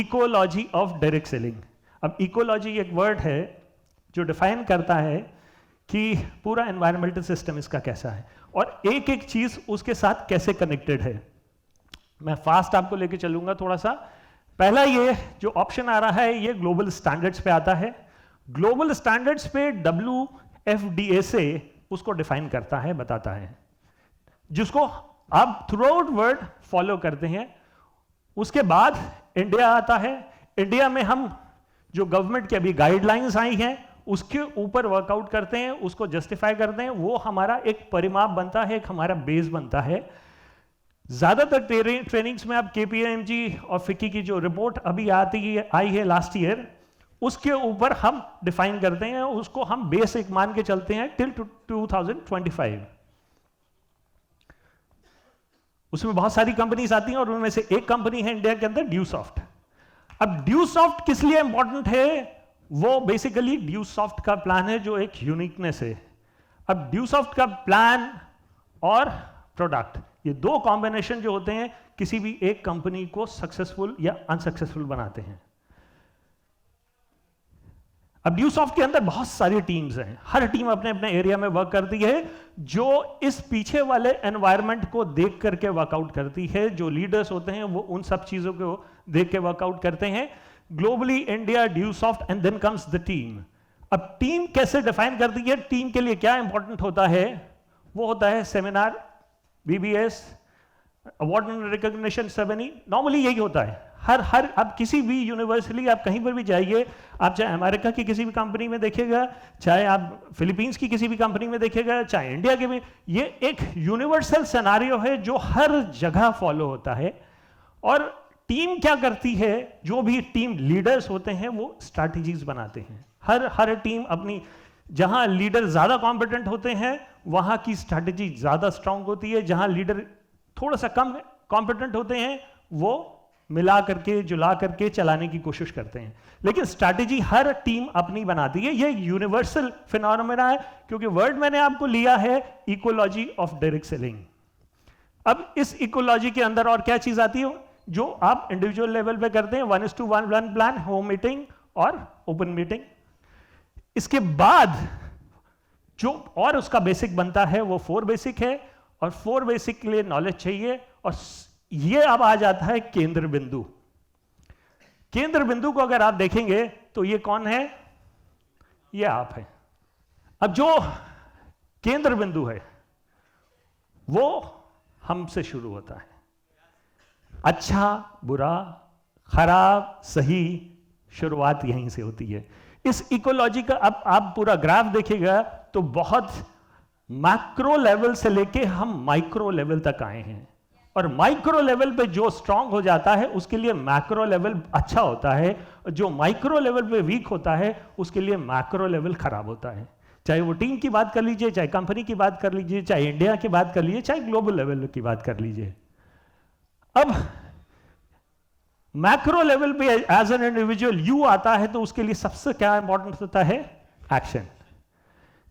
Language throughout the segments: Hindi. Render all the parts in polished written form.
Ecology of direct selling. अब इकोलॉजी एक वर्ड है जो डिफाइन करता है कि पूरा एनवायरमेंटल सिस्टम इसका कैसा है और एक एक चीज उसके साथ कैसे कनेक्टेड है। मैं फास्ट आपको लेके चलूंगा थोड़ा सा। पहला ये जो ऑप्शन आ रहा है ये ग्लोबल स्टैंडर्ड्स पे आता है। ग्लोबल स्टैंडर्ड्स पे WFDA से उसको डिफाइन करता है, बताता है, जिसको आप थ्रू आउट वर्ल्ड फॉलो करते हैं। उसके बाद इंडिया आता है। इंडिया में हम जो गवर्नमेंट की अभी गाइडलाइंस आई हैं उसके ऊपर वर्कआउट करते हैं, उसको जस्टिफाई करते हैं। वो हमारा एक परिमाप बनता है, एक हमारा बेस बनता है। ज्यादातर ट्रेनिंग्स में आप KPMG और FICCI की जो रिपोर्ट अभी आई है लास्ट ईयर, उसके ऊपर हम डिफाइन करते हैं, उसको हम बेस एक मान के चलते हैं टिल 2025। उसमें बहुत सारी कंपनीज आती हैं और उनमें से एक कंपनी है इंडिया के अंदर ड्यूसॉफ्ट। अब ड्यूसॉफ्ट किस लिए इंपॉर्टेंट है? वो बेसिकली ड्यूसॉफ्ट का प्लान है जो एक यूनिकनेस है। अब ड्यूसॉफ्ट का प्लान और प्रोडक्ट, ये दो कॉम्बिनेशन जो होते हैं किसी भी एक कंपनी को सक्सेसफुल या अनसक्सेसफुल बनाते हैं। अब ड्यूसॉफ्ट के अंदर बहुत सारी टीम्स हैं, हर टीम अपने अपने एरिया में वर्क करती है, जो इस पीछे वाले एनवायरनमेंट को देख करके वर्कआउट करती है। जो लीडर्स होते हैं वो उन सब चीजों को देख के वर्कआउट करते हैं। Globally India, Dewsoft and then comes the team. अब टीम कैसे डिफाइन करती है? टीम के लिए क्या इंपॉर्टेंट होता है? वो होता है seminar, BBS, award and recognition ceremony. Normally यही होता है। हर आप किसी भी यूनिवर्सिटी, आप कहीं पर भी जाइए, आप चाहे अमेरिका की किसी भी कंपनी में देखिएगा, चाहे आप फिलीपींस की किसी भी कंपनी में देखिएगा, चाहे इंडिया के भी, ये एक यूनिवर्सल सिनेरियो है जो हर जगह फॉलो होता है। और टीम क्या करती है? जो भी टीम लीडर्स होते हैं वो स्ट्रैटेजीज बनाते हैं। हर टीम अपनी, जहां लीडर ज्यादा कॉम्पिटेंट होते हैं वहां की स्ट्रैटेजी ज्यादा स्ट्रांग होती है। जहां लीडर थोड़ा सा कम कॉम्पिटेंट होते हैं वो मिला करके, जुला करके चलाने की कोशिश करते हैं। लेकिन स्ट्रैटेजी हर टीम अपनी बनाती है। ये यूनिवर्सल फिनोमेना है, क्योंकि वर्ड मैंने आपको लिया है इकोलॉजी ऑफ डायरेक्ट सेलिंग। अब इस इकोलॉजी के अंदर और क्या चीज आती है जो आप इंडिविजुअल लेवल पे करते हैं? 1:1 प्लान, होम मीटिंग और ओपन मीटिंग। इसके बाद जो और उसका बेसिक बनता है वो 4 बेसिक है, और 4 बेसिक के लिए नॉलेज चाहिए। और ये अब आ जाता है केंद्र बिंदु। केंद्र बिंदु को अगर आप देखेंगे तो ये कौन है? ये आप है। अब जो केंद्र बिंदु है वो हमसे शुरू होता है। अच्छा, बुरा, खराब, सही, शुरुआत यहीं से होती है। इस इकोलॉजी का अब आप पूरा ग्राफ देखिएगा तो बहुत मैक्रो लेवल से लेके हम माइक्रो लेवल तक आए हैं। और माइक्रो लेवल पे जो स्ट्रांग हो जाता है उसके लिए मैक्रो लेवल अच्छा होता है, जो माइक्रो लेवल पे वीक होता है उसके लिए मैक्रो लेवल खराब होता है। चाहे वो टीम की बात कर लीजिए, चाहे कंपनी की बात कर लीजिए, चाहे इंडिया की बात कर लीजिए, चाहे ग्लोबल लेवल की बात कर लीजिए। अब मैक्रो लेवल पे एज एन इंडिविजुअल यू आता है तो उसके लिए सबसे क्या इंपॉर्टेंट होता है? एक्शन।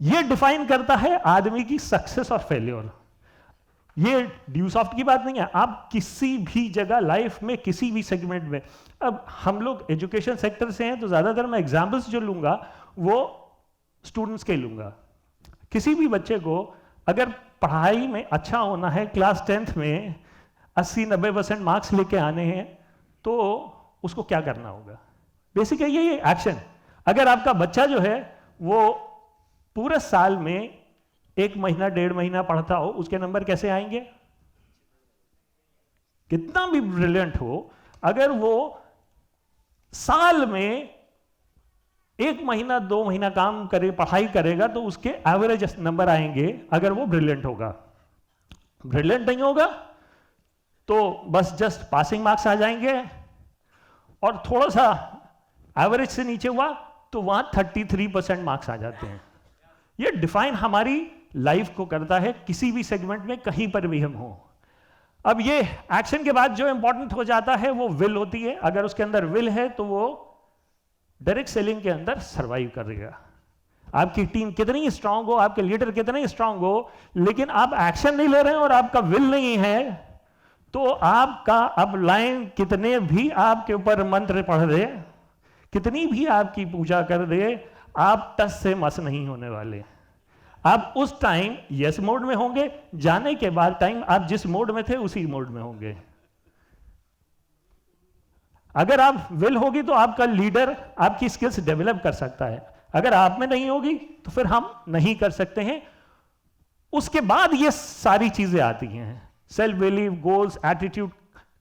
ये डिफाइन करता है आदमी की सक्सेस और फेल्योर। ये ड्यूसॉफ्ट की बात नहीं है, आप किसी भी जगह लाइफ में किसी भी सेगमेंट में। अब हम लोग एजुकेशन सेक्टर से हैं तो ज्यादातर मैं एग्जाम्पल्स जो लूंगा वो स्टूडेंट्स के लूंगा। किसी भी बच्चे को अगर पढ़ाई में अच्छा होना है, क्लास 10th में 80-90% मार्क्स लेके आने हैं, तो उसको क्या करना होगा? बेसिक है ये एक्शन। अगर आपका बच्चा जो है वो पूरे साल में 1 महीना 1.5 महीना पढ़ता हो, उसके नंबर कैसे आएंगे? कितना भी ब्रिलियंट हो, अगर वो साल में 1 महीना 2 महीना काम करे, पढ़ाई करेगा, तो उसके एवरेज नंबर आएंगे अगर वो ब्रिलियंट होगा। ब्रिलियंट नहीं होगा तो बस जस्ट पासिंग मार्क्स आ जाएंगे, और थोड़ा सा एवरेज से नीचे हुआ तो वहां 33% मार्क्स आ जाते हैं। ये डिफाइन हमारी लाइफ को करता है, किसी भी सेगमेंट में कहीं पर भी हम हो। अब ये एक्शन के बाद जो इंपॉर्टेंट हो जाता है वो विल होती है। अगर उसके अंदर विल है तो वो डायरेक्ट सेलिंग के अंदर सरवाइव करेगा। आपकी टीम कितनी स्ट्रांग हो, आपके लीडर कितने स्ट्रांग हो, लेकिन आप एक्शन नहीं ले रहे हैं और आपका विल नहीं है, तो आपका अब लाइन कितने भी आपके ऊपर मंत्र पढ़ दे, कितनी भी आपकी पूजा कर दे, आप टस से मस नहीं होने वाले। आप उस टाइम यस मोड में होंगे, जाने के बाद टाइम आप जिस मोड में थे उसी मोड में होंगे। अगर आप विल होगी तो आपका लीडर आपकी स्किल्स डेवलप कर सकता है, अगर आप में नहीं होगी तो फिर हम नहीं कर सकते हैं। उसके बाद ये सारी चीजें आती हैं, self believe, goals, attitude,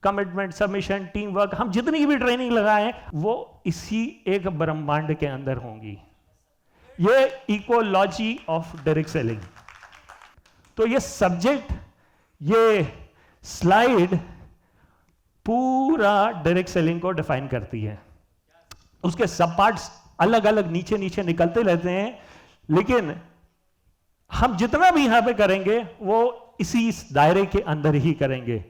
commitment, submission, team work. हम जितनी भी ट्रेनिंग लगाएं वो इसी एक ब्रह्मांड के अंदर होंगी। ये इकोलॉजी ऑफ डायरेक्ट सेलिंग। तो ये सब्जेक्ट, ये स्लाइड पूरा डायरेक्ट सेलिंग को डिफाइन करती है। उसके सब पार्ट्स अलग अलग नीचे नीचे निकलते रहते हैं, लेकिन हम जितना भी यहां पे करेंगे वो इसी दायरे के अंदर ही करेंगे।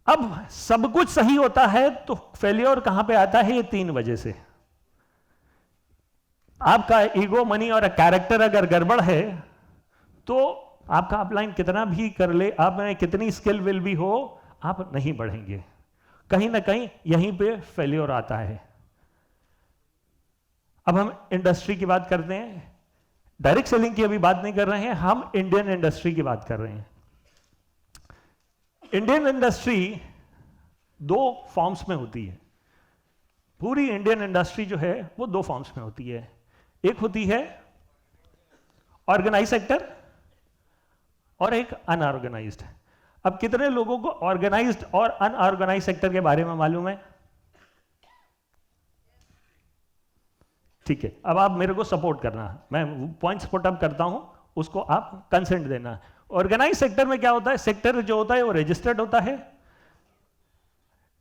अब सब कुछ सही होता है तो फेलियर कहां पे आता है? ये 3 वजह से। आपका ईगो, मनी और कैरेक्टर अगर गड़बड़ है तो आपका अपलाइन कितना भी कर ले, आप में कितनी स्किल विल भी हो, आप नहीं बढ़ेंगे। कहीं ना कहीं यहीं पे फेलियर आता है। अब हम इंडस्ट्री की बात करते हैं, डायरेक्ट सेलिंग की अभी बात नहीं कर रहे हैं, हम इंडियन इंडस्ट्री की बात कर रहे हैं। इंडियन इंडस्ट्री 2 फॉर्म्स में होती है। पूरी इंडियन इंडस्ट्री जो है वो 2 फॉर्म्स में होती है। एक होती है ऑर्गेनाइज सेक्टर और एक अनऑर्गेनाइज्ड। अब कितने लोगों को ऑर्गेनाइज्ड और अनऑर्गेनाइज्ड सेक्टर के बारे में मालूम है? ठीक है, अब आप मेरे को सपोर्ट करना, मैं पॉइंट्स पुट अप करता हूं, उसको आप कंसेंट देना। ऑर्गेनाइज सेक्टर में क्या होता है? सेक्टर जो होता है वो रजिस्टर्ड होता है,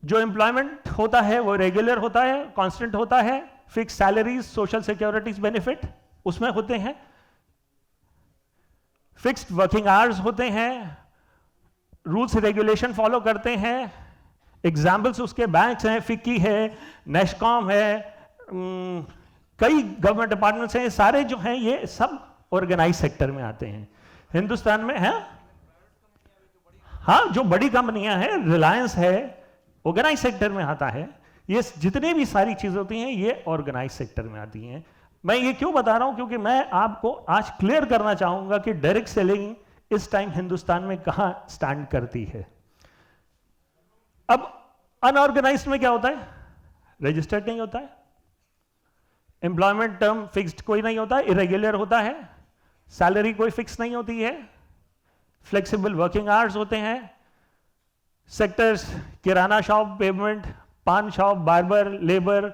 जो एम्प्लॉयमेंट होता है वो रेगुलर होता है, कांस्टेंट होता है, fix salaries, social securities benefit उसमें होते हैं, फिक्स्ड वर्किंग आवर्स होते हैं, रूल्स रेगुलेशन फॉलो करते हैं। एग्जाम्पल्स उसके बैंक्स हैं, फिक्की है, नेशकॉम है, कई गवर्नमेंट डिपार्टमेंट्स हैं, सारे जो हैं ये सब ऑर्गेनाइज सेक्टर में आते हैं। हिंदुस्तान में है, हाँ, जो बड़ी कंपनियां हैं, रिलायंस है, ऑर्गेनाइज सेक्टर में आता है। ये जितनी भी सारी चीजें होती हैं ये ऑर्गेनाइज सेक्टर में आती हैं। मैं ये क्यों बता रहा हूं? क्योंकि मैं आपको आज क्लियर करना चाहूंगा कि डायरेक्ट सेलिंग इस टाइम हिंदुस्तान में कहां स्टैंड करती है। अब अनऑर्गेनाइज्ड में क्या होता है? रजिस्टर्ड नहीं होता है, एम्प्लॉयमेंट टर्म फिक्स्ड कोई नहीं होता, इरेगुलर होता है, सैलरी कोई फिक्स नहीं होती है, फ्लेक्सिबल वर्किंग आवर्स होते हैं, सेक्टर्स किराना शॉप, पेमेंट, पान शॉप, बार्बर, लेबर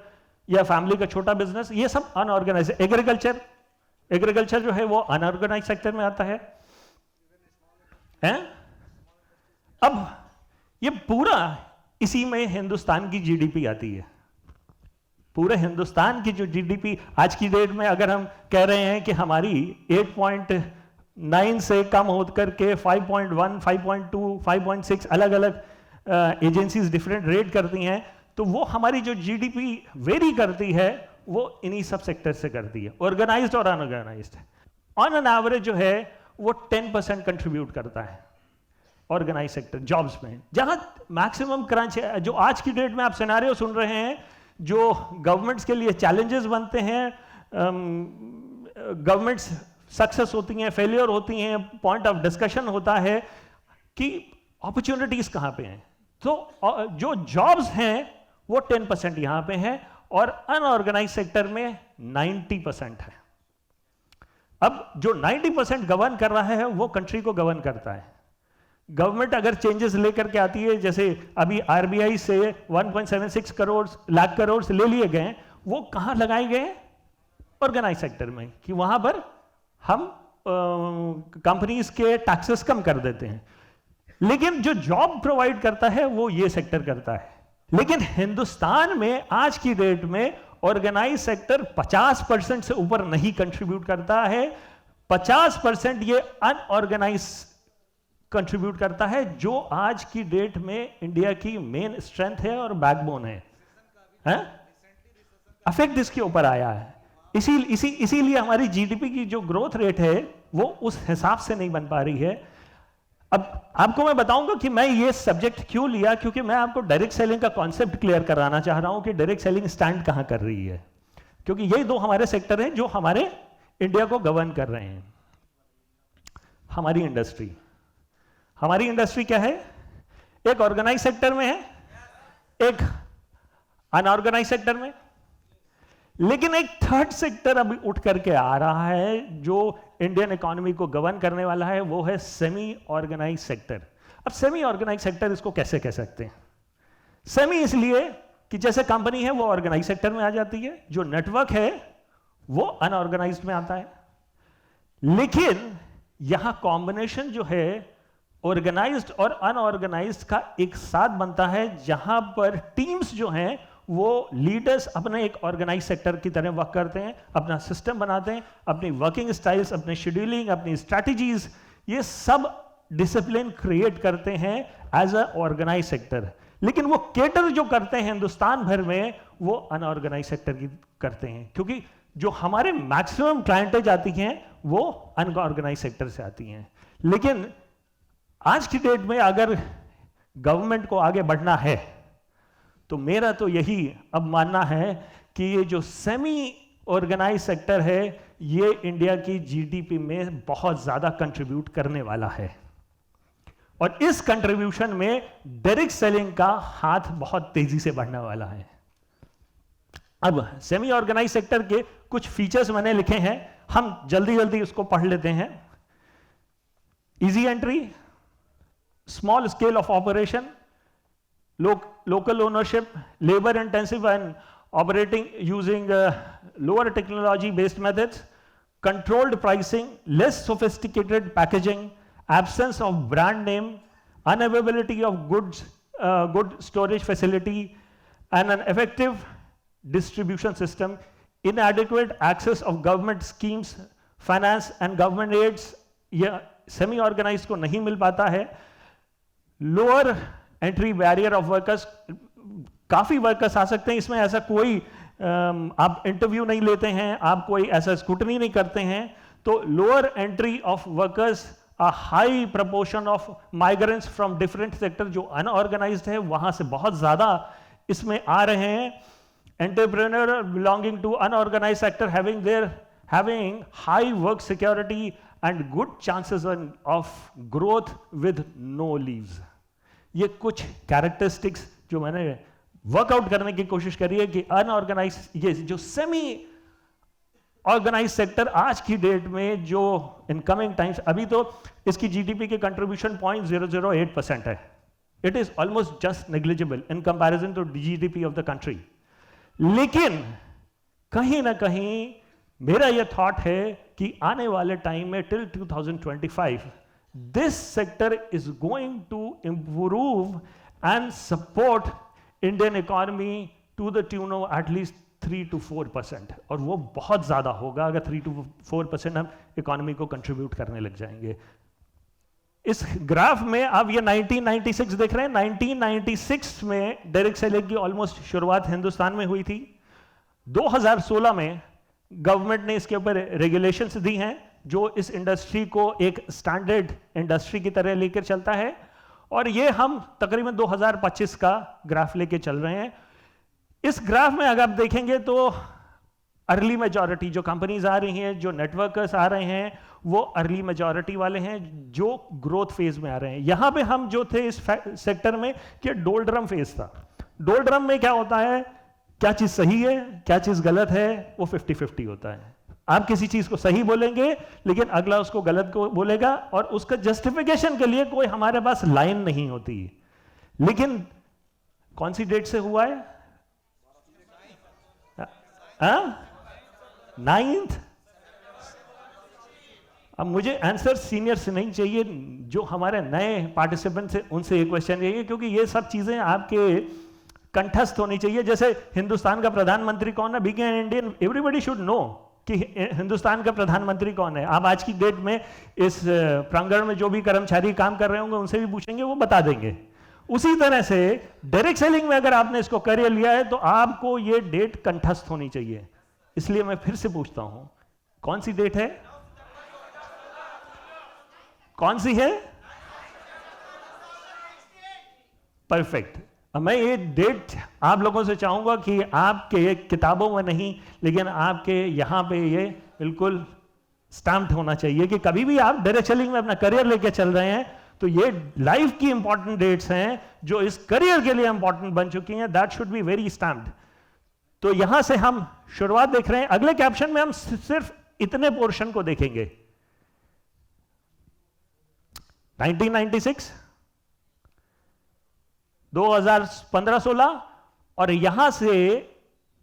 या फैमिली का छोटा बिजनेस, ये सब अनऑर्गेनाइज। एग्रीकल्चर जो है वो अनऑर्गेनाइज सेक्टर में आता है। अब ये पूरा इसी में हिंदुस्तान की जीडीपी आती है। पूरे हिंदुस्तान की जो जीडीपी आज की डेट में अगर हम कह रहे हैं कि हमारी 8.9 से कम होकर के 5.1, 5.2, 5.6 अलग अलग एजेंसीज डिफरेंट रेट करती हैं, तो वो हमारी जो जीडीपी वेरी करती है वो इन्हीं सब सेक्टर से करती है, ऑर्गेनाइज्ड और अनऑर्गेनाइज्ड। ऑन एन एवरेज जो है वो 10% कंट्रीब्यूट करता है ऑर्गेनाइज सेक्टर जॉब्स में। जहां मैक्सिमम क्रंच है, जो आज की डेट में आप सिनेरियो सुन रहे हैं, जो गवर्नमेंट्स के लिए चैलेंजेस बनते हैं, गवर्नमेंट्स सक्सेस होती हैं, फेलियर होती हैं, पॉइंट ऑफ डिस्कशन होता है कि अपॉर्चुनिटीज कहां पे हैं। तो जो जॉब्स हैं वो 10% यहां पे हैं और अनऑर्गेनाइज सेक्टर में 90% है। अब जो 90% गवर्न कर रहा है वो कंट्री को गवर्न करता है। गवर्नमेंट अगर चेंजेस लेकर के आती है, जैसे अभी आरबीआई से 1.76 लाख करोड़ ले लिए गए, वो कहां लगाए गए? ऑर्गेनाइज सेक्टर में, कि वहां पर हम कंपनीज के टैक्सेस कम कर देते हैं। लेकिन जो जॉब प्रोवाइड करता है वो ये सेक्टर करता है। लेकिन हिंदुस्तान में आज की डेट में ऑर्गेनाइज सेक्टर 50% से ऊपर नहीं कंट्रीब्यूट करता है, 50% ये अनऑर्गेनाइज कंट्रीब्यूट करता है, जो आज की डेट में इंडिया की मेन स्ट्रेंथ है और बैकबोन है। अफेक्ट इसके ऊपर आया है, इसीलिए हमारी जीडीपी की जो ग्रोथ रेट है वो उस हिसाब से नहीं बन पा रही है। अब आपको मैं बताऊंगा कि मैं ये सब्जेक्ट क्यों लिया, क्योंकि मैं आपको डायरेक्ट सेलिंग का कॉन्सेप्ट क्लियर कराना चाह रहा हूं कि डायरेक्ट सेलिंग स्टैंड कहां कर रही है, क्योंकि यही दो हमारे सेक्टर हैं जो हमारे इंडिया को गवर्न कर रहे हैं। हमारी इंडस्ट्री क्या है? एक ऑर्गेनाइज सेक्टर में है, एक अनऑर्गेनाइज सेक्टर में, लेकिन एक थर्ड सेक्टर अभी उठ करके आ रहा है जो इंडियन इकोनॉमी को गवर्न करने वाला है, वो है सेमी ऑर्गेनाइज सेक्टर। अब सेमी ऑर्गेनाइज सेक्टर इसको कैसे कह सकते हैं? सेमी इसलिए कि जैसे कंपनी है वो ऑर्गेनाइज सेक्टर में आ जाती है, जो नेटवर्क है वो अनऑर्गेनाइज्ड में आता है, लेकिन यहां कॉम्बिनेशन जो है ऑर्गेनाइज्ड और अनऑर्गेनाइज्ड का एक साथ बनता है, जहां पर टीम्स जो हैं वो लीडर्स अपने एक ऑर्गेनाइज सेक्टर की तरह वर्क करते हैं, अपना सिस्टम बनाते हैं, अपनी वर्किंग स्टाइल्स, अपने शेड्यूलिंग, अपनी स्ट्रैटेजीज, ये सब डिसिप्लिन क्रिएट करते हैं एज अ ऑर्गेनाइज सेक्टर। लेकिन वो केटर जो करते हैं हिंदुस्तान भर में, वो अनऑर्गेनाइज सेक्टर की करते हैं, क्योंकि जो हमारे मैक्सिमम क्लाइंटेज आती हैं वो अनऑर्गेनाइज सेक्टर से आती हैं। लेकिन आज की डेट में अगर गवर्नमेंट को आगे बढ़ना है तो मेरा तो यही अब मानना है कि ये जो सेमी ऑर्गेनाइज सेक्टर है ये इंडिया की जीडीपी में बहुत ज्यादा कंट्रीब्यूट करने वाला है, और इस कंट्रीब्यूशन में डायरेक्ट सेलिंग का हाथ बहुत तेजी से बढ़ने वाला है। अब सेमी ऑर्गेनाइज सेक्टर के कुछ फीचर्स मैंने लिखे हैं, हम जल्दी जल्दी उसको पढ़ लेते हैं। Easy entry, small scale of operation, local ownership, labor intensive and operating using lower technology based methods, controlled pricing, less sophisticated packaging, absence of brand name, unavailability of good storage facility, and an effective distribution system, inadequate access of government schemes, finance and government aids, यह semi organized को नहीं मिल पाता है। lower entry barrier of workers, काफी वर्कर्स आ सकते हैं इसमें, ऐसा कोई आप इंटरव्यू नहीं लेते हैं, आप कोई ऐसा स्क्रूटनी नहीं करते हैं, तो lower entry of workers, a high proportion of migrants from different sector, जो अनऑर्गेनाइज्ड है वहां से बहुत ज्यादा इसमें आ रहे हैं। Entrepreneur belonging to unorganised sector having high work security and good chances of growth with no leaves। ये कुछ कैरेक्टरिस्टिक्स जो मैंने वर्कआउट करने की कोशिश करी है कि अनऑर्गेनाइज, ये जो सेमी ऑर्गेनाइज सेक्टर आज की डेट में जो इन कमिंग टाइम्स, अभी तो इसकी जीडीपी के कंट्रीब्यूशन 0.008% है, it is almost just negligible in comparison to GDP of the country. लेकिन कहीं ना कहीं मेरा यह थॉट है कि आने वाले टाइम में till 2025 this sector is going to improve and support Indian economy to the tune of at least 3 to 4%, और वो बहुत ज्यादा होगा अगर 3 to 4% हम इकोनॉमी को कंट्रीब्यूट करने लग जाएंगे। इस ग्राफ में आप ये 1996 देख रहे हैं, 1996 में डायरेक्ट सेलिंग की ऑलमोस्ट शुरुआत हिंदुस्तान में हुई थी। 2016 में गवर्नमेंट ने इसके ऊपर रेगुलेशंस दी हैं जो इस इंडस्ट्री को एक स्टैंडर्ड इंडस्ट्री की तरह लेकर चलता है, और ये हम तकरीबन 2025 का ग्राफ लेके चल रहे हैं। इस ग्राफ में अगर आप देखेंगे तो अर्ली मेजॉरिटी जो कंपनीज आ रही हैं, जो नेटवर्कर्स आ रहे हैं, वो अर्ली मेजॉरिटी वाले हैं जो ग्रोथ फेज में आ रहे हैं। यहां पे हम जो थे इस सेक्टर में कि डोलड्रम फेज था। डोलड्रम में क्या होता है, क्या चीज सही है क्या चीज गलत है, वो 50-50 होता है। आप किसी चीज को सही बोलेंगे लेकिन अगला उसको गलत को बोलेगा, और उसका जस्टिफिकेशन के लिए कोई हमारे पास लाइन नहीं होती। लेकिन कौन सी डेट से हुआ है? 9th। अब मुझे आंसर सीनियर से नहीं चाहिए, जो हमारे नए पार्टिसिपेंट से उनसे ये क्वेश्चन चाहिए, क्योंकि ये सब चीजें आपके कंठस्थ होनी चाहिए। जैसे हिंदुस्तान का प्रधानमंत्री कौन है, being an Indian everybody should know कि हिंदुस्तान का प्रधानमंत्री कौन है। आप आज की डेट में इस प्रांगण में जो भी कर्मचारी काम कर रहे होंगे उनसे भी पूछेंगे, वो बता देंगे। उसी तरह से डायरेक्ट सेलिंग में अगर आपने इसको करियर लिया है तो आपको ये डेट कंठस्थ होनी चाहिए। इसलिए मैं फिर से पूछता हूं, कौन सी डेट है? कौन सी है? परफेक्ट। मैं ये डेट आप लोगों से चाहूंगा कि आपके किताबों में नहीं, लेकिन आपके यहाँ पे ये बिल्कुल स्टैम्प्ड होना चाहिए कि कभी भी आप डायरेक्ट सेलिंग में अपना करियर लेके चल रहे हैं तो ये लाइफ की इंपॉर्टेंट डेट्स हैं जो इस करियर के लिए इंपॉर्टेंट बन चुकी हैं। That should be very stamped. तो यहां से हम शुरुआत देख रहे हैं। अगले कैप्शन में हम सिर्फ इतने पोर्शन को देखेंगे। 1996, 2015-16 और यहां से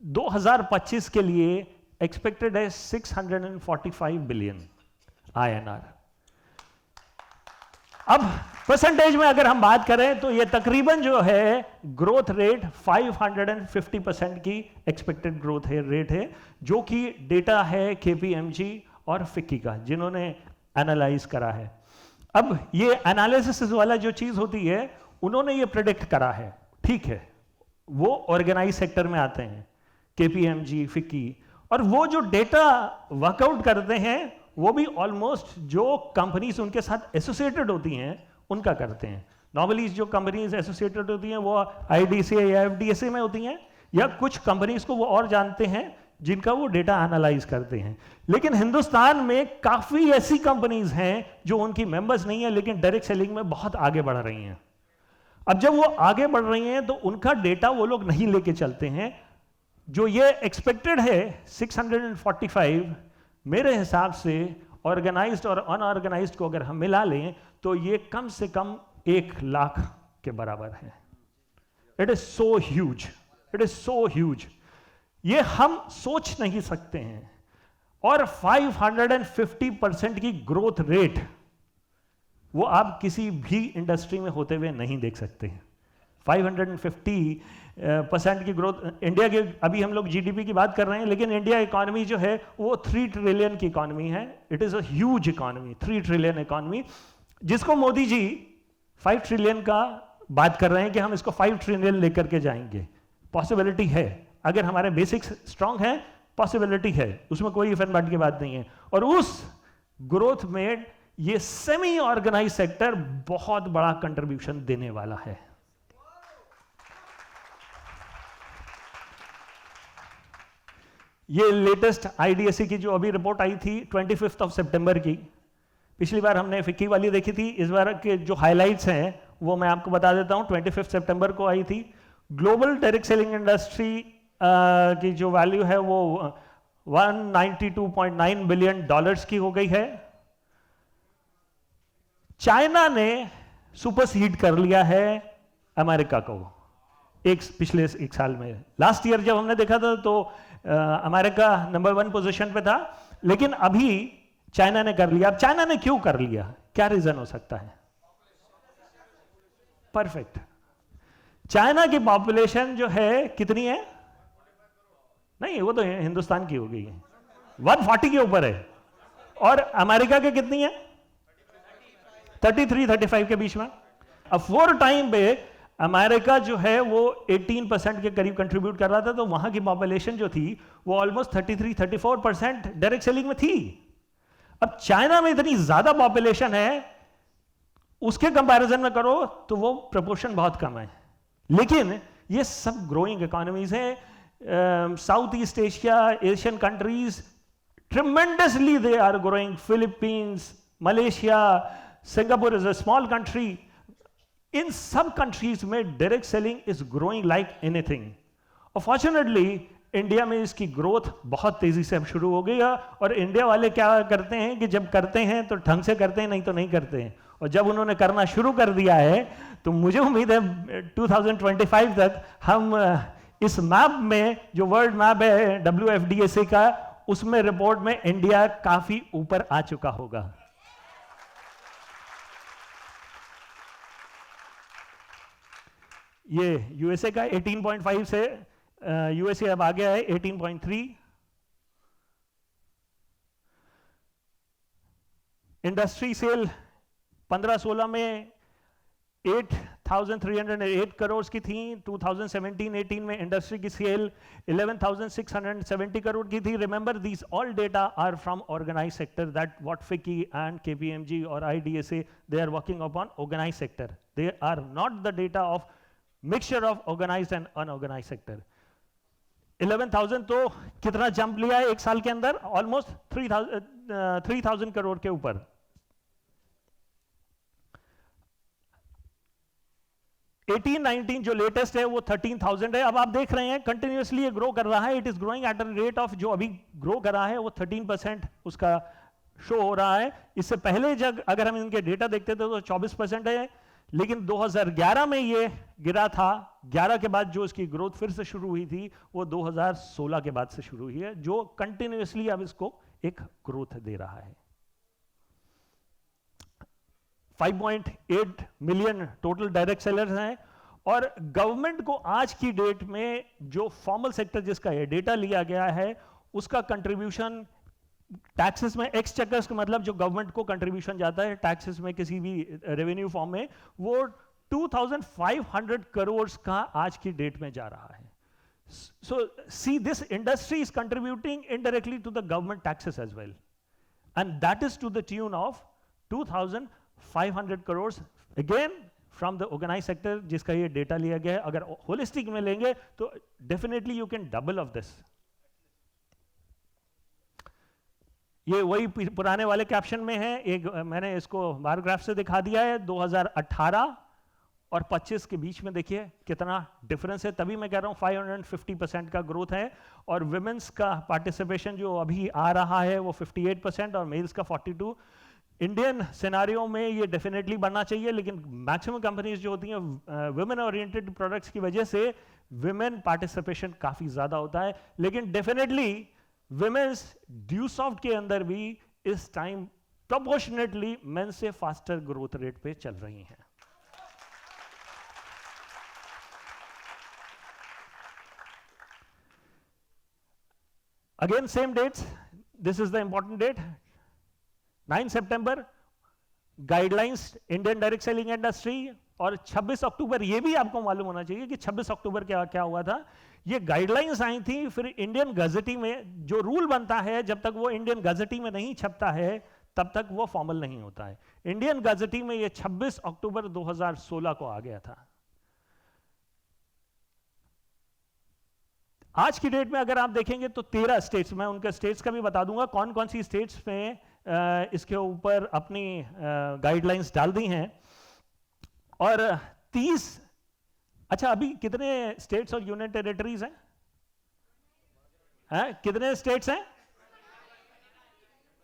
2025 के लिए एक्सपेक्टेड है 645 बिलियन INR। अब परसेंटेज में अगर हम बात करें तो ये तकरीबन जो है ग्रोथ रेट 550% की एक्सपेक्टेड ग्रोथ रेट है, जो कि डेटा है KPMG और फिक्की का, जिन्होंने एनालाइज करा है। अब ये एनालिसिस वाला जो चीज होती है उन्होंने ये प्रेडिक्ट करा है, ठीक है, वो ऑर्गेनाइज सेक्टर में आते हैं KPMG, फिक्की, और वो जो डेटा वर्कआउट करते हैं वो भी ऑलमोस्ट जो कंपनीज उनके साथ एसोसिएटेड होती हैं उनका करते हैं। नॉर्मली जो कंपनीज एसोसिएटेड होती हैं वो IDCA या FDSA में होती हैं, या कुछ कंपनीज को वो और जानते हैं जिनका वो डेटा एनालाइज करते हैं। लेकिन हिंदुस्तान में काफी ऐसी कंपनीज हैं जो उनकी मेंबर्स नहीं है लेकिन डायरेक्ट सेलिंग में बहुत आगे बढ़ रही हैं। अब जब वो आगे बढ़ रही हैं तो उनका डेटा वो लोग नहीं लेके चलते हैं। जो ये एक्सपेक्टेड है 645, मेरे हिसाब से ऑर्गेनाइज्ड और अनऑर्गेनाइज्ड को अगर हम मिला लें तो ये कम से कम 1 लाख के बराबर है। It is so huge, it is so huge, ये हम सोच नहीं सकते हैं। और 550% की ग्रोथ रेट वो आप किसी भी इंडस्ट्री में होते हुए नहीं देख सकते। 550% की ग्रोथ इंडिया के, अभी हम लोग GDP की बात कर रहे हैं, लेकिन इंडिया इकोनॉमी जो है वो 3 ट्रिलियन की इकोनॉमी है। It is a huge economy, 3 trillion economy, जिसको मोदी जी 5 ट्रिलियन का बात कर रहे हैं कि हम इसको 5 ट्रिलियन लेकर के जाएंगे। पॉसिबिलिटी है, अगर हमारे बेसिक्स स्ट्रांग हैं, पॉसिबिलिटी है, उसमें कोई इफ एंड बट की बात नहीं है। और उस ग्रोथ में ये सेमी ऑर्गेनाइज सेक्टर बहुत बड़ा कंट्रीब्यूशन देने वाला है। ये लेटेस्ट IDSA की जो अभी रिपोर्ट आई थी 25 सितंबर की, पिछली बार हमने फिक्की वाली देखी थी, इस बार के जो हाइलाइट्स हैं वो मैं आपको बता देता हूं। 25 सितंबर को आई थी। ग्लोबल डायरेक्ट सेलिंग इंडस्ट्री की जो वैल्यू है वो $192.9 बिलियन की हो गई है। चाइना ने सुपरसीड कर लिया है अमेरिका को पिछले एक साल में। लास्ट ईयर जब हमने देखा था तो अमेरिका नंबर 1 पोजीशन पे था, लेकिन अभी चाइना ने कर लिया। अब चाइना ने क्यों कर लिया, क्या रीजन हो सकता है? परफेक्ट। चाइना की पॉपुलेशन जो है कितनी है? नहीं, वो तो हिंदुस्तान की हो गई है, 140 के ऊपर है। और अमेरिका के कितनी है? 33-35 के बीच में। अब 4 टाइम पे अमेरिका जो है वो 18% के करीब कंट्रीब्यूट कर रहा था, तो वहां की पॉपुलेशन जो थी वो ऑलमोस्ट 33-34% डायरेक्ट सेलिंग में थी। अब चाइना में इतनी ज्यादा पॉपुलेशन है, उसके कंपैरिजन में करो तो वो प्रोपोर्शन बहुत कम है। लेकिन ये सब ग्रोइंग इकोनॉमीज हैं। South East Asia, Asian countries tremendously they are growing. Philippines, Malaysia, Singapore is a small country. इन सब कंट्रीज में direct selling is growing like anything. और फॉर्चुनेटली इंडिया में इसकी ग्रोथ बहुत तेजी से अब शुरू हो गई है। और इंडिया वाले क्या करते हैं कि जब करते हैं तो ढंग से करते हैं, नहीं तो नहीं करते हैं। और जब उन्होंने करना शुरू कर दिया है तो मुझे उम्मीद है 2025 तक हम इस मैप में, जो वर्ल्ड मैप है WFDSA का, उसमें रिपोर्ट में इंडिया काफी ऊपर आ चुका होगा। ये USA का 18.5 से USA अब आ गया है 18.3। इंडस्ट्री सेल 15-16 में 8,308 करोड़ की थी। 2017-18 में इंडस्ट्री की सेल 11,670 करोड़ की थी। Remember these all data are from organise sector, that what FICCI and KPMG और IDSA they are working upon organise sector. They are not the data of mixture of organised and unorganised sector. 11,000 तो कितना जंप लिया है एक साल के अंदर? ऑलमोस्ट 3,000 करोड़ के ऊपर। 18-19 जो लेटेस्ट है वो 13,000 है। अब आप देख रहे हैं कंटिन्यूअसली ये ग्रो कर रहा है। It is growing at a rate of, जो अभी ग्रो कर रहा है वो 13% उसका शो हो रहा है। इससे पहले जब अगर हम इनके डेटा देखते थे तो 24% है, लेकिन 2011 में ये गिरा था। 11 के बाद जो इसकी ग्रोथ फिर से शुरू हुई थी वो 2016 के बाद से शुरू हुई है, जो कंटिन्यूअसली अब इसको एक ग्रोथ दे रहा है। 5.8 मिलियन टोटल डायरेक्ट सेलर्स हैं। और गवर्नमेंट को आज की डेट में जो फॉर्मल सेक्टर जिसका ये डेटा लिया गया है उसका कंट्रीब्यूशन टैक्सेस में, एक्स चेकर्स का मतलब जो गवर्नमेंट को कंट्रीब्यूशन जाता है टैक्सेस में किसी भी रेवेन्यू फॉर्म में, वो 2,500 करोड़ का आज की डेट में जा रहा है। So see, this industry is contributing indirectly to the government taxes as well, and that is to the tune of 2,500 crores again from the organized sector जिसका ये डेटा लिया गया है। अगर होलिस्टिक में लेंगे तो definitely you can double of this. ये वही पुराने वाले कैप्शन में है, एक मैंने इसको बार ग्राफ से दिखा दिया है। 2018 और 25 के बीच में देखिए कितना डिफरेंस है। तभी मैं कह रहा हूं 550% का ग्रोथ है। और विमेंस का पार्टिसिपेशन जो अभी आ रहा है वो 58% और मेल्स का 42%। इंडियन सिनारियो में ये डेफिनेटली बढ़ना चाहिए, लेकिन मैक्सिमम कंपनीज जो होती हैं वुमेन ओरिएंटेड प्रोडक्ट्स की वजह से विमेन पार्टिसिपेशन काफी ज्यादा होता है। लेकिन डेफिनेटली विमेन्स ड्यूसॉफ्ट के अंदर भी इस टाइम प्रोपोर्शनेटली मेन से फास्टर ग्रोथ रेट पे चल रही हैं। Again, same dates. This is the important date. 9 September guidelines Indian direct selling industry, और 26 अक्टूबर ये भी आपको मालूम होना चाहिए कि 26 अक्टूबर क्या क्या हुआ था। ये गाइडलाइंस आई थी, फिर इंडियन गजटी में जो रूल बनता है जब तक वो इंडियन गजटी में नहीं छपता है तब तक वो फॉर्मल नहीं होता है। इंडियन गजटी में ये 26 अक्टूबर 2016 को आ गया था। आज की डेट में अगर आप देखेंगे तो 13 स्टेट्स, मैं उनके स्टेट्स का भी बता दूंगा कौन कौन सी स्टेट्स में इसके ऊपर अपनी गाइडलाइंस डाल दी हैं। और 30, अच्छा अभी कितने स्टेट्स और यूनियन टेरिटरीज हैं? कितने स्टेट्स हैं?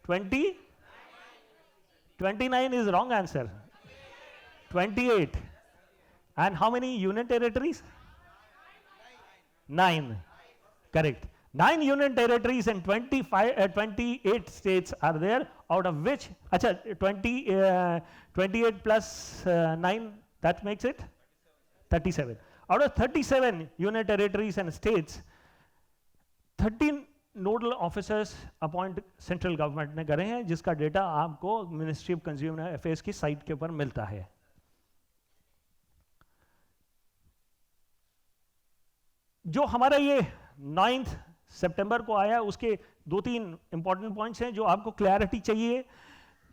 20? 29 is wrong answer. 28. And how many union territories? 9. Correct. 9 union territories and 28 states are there, out of which, अच्छा 28 plus 9, that makes it 37. Out of 37 union territories and states, 13 nodal officers appoint central government ने करे हैं, जिसका डेटा आपको मिनिस्ट्री ऑफ कंज्यूमर अफेयर्स की साइट के ऊपर मिलता है। जो हमारा ये 9 सितंबर को आया, उसके 2-3 इंपॉर्टेंट पॉइंट्स हैं जो आपको क्लैरिटी चाहिए,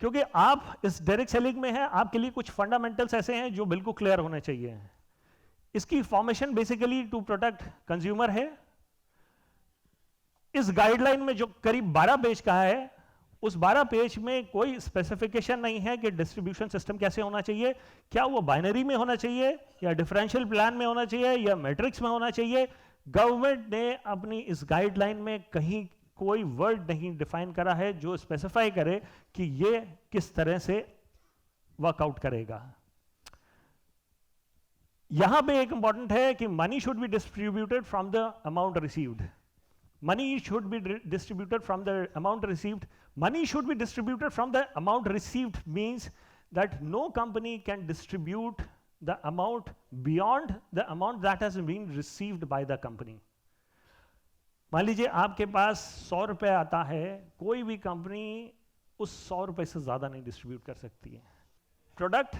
क्योंकि आप इस डायरेक्ट सेलिंग में हैं, आपके लिए कुछ फंडामेंटल्स ऐसे हैं जो बिल्कुल क्लियर होने चाहिए। इसकी formation basically to protect consumer है। इस गाइडलाइन में जो करीब 12 पेज का है, उस 12 पेज में कोई स्पेसिफिकेशन नहीं है कि डिस्ट्रीब्यूशन सिस्टम कैसे होना चाहिए, क्या वो बाइनरी में होना चाहिए या डिफरेंशियल प्लान में होना चाहिए या मैट्रिक्स में होना चाहिए। गवर्नमेंट ने अपनी इस गाइडलाइन में कहीं कोई वर्ड नहीं डिफाइन करा है जो स्पेसिफाई करे कि ये किस तरह से वर्कआउट करेगा। यहां पे एक इंपॉर्टेंट है कि money should be distributed from the amount received. Money should be distributed from the amount received. Money should be distributed from the amount received means that no company can distribute the amount beyond the amount that has been received by the company. मान लीजिए आपके पास 100 रुपए आता है, कोई भी कंपनी उस 100 रुपए से ज्यादा नहीं डिस्ट्रीब्यूट कर सकती है। Product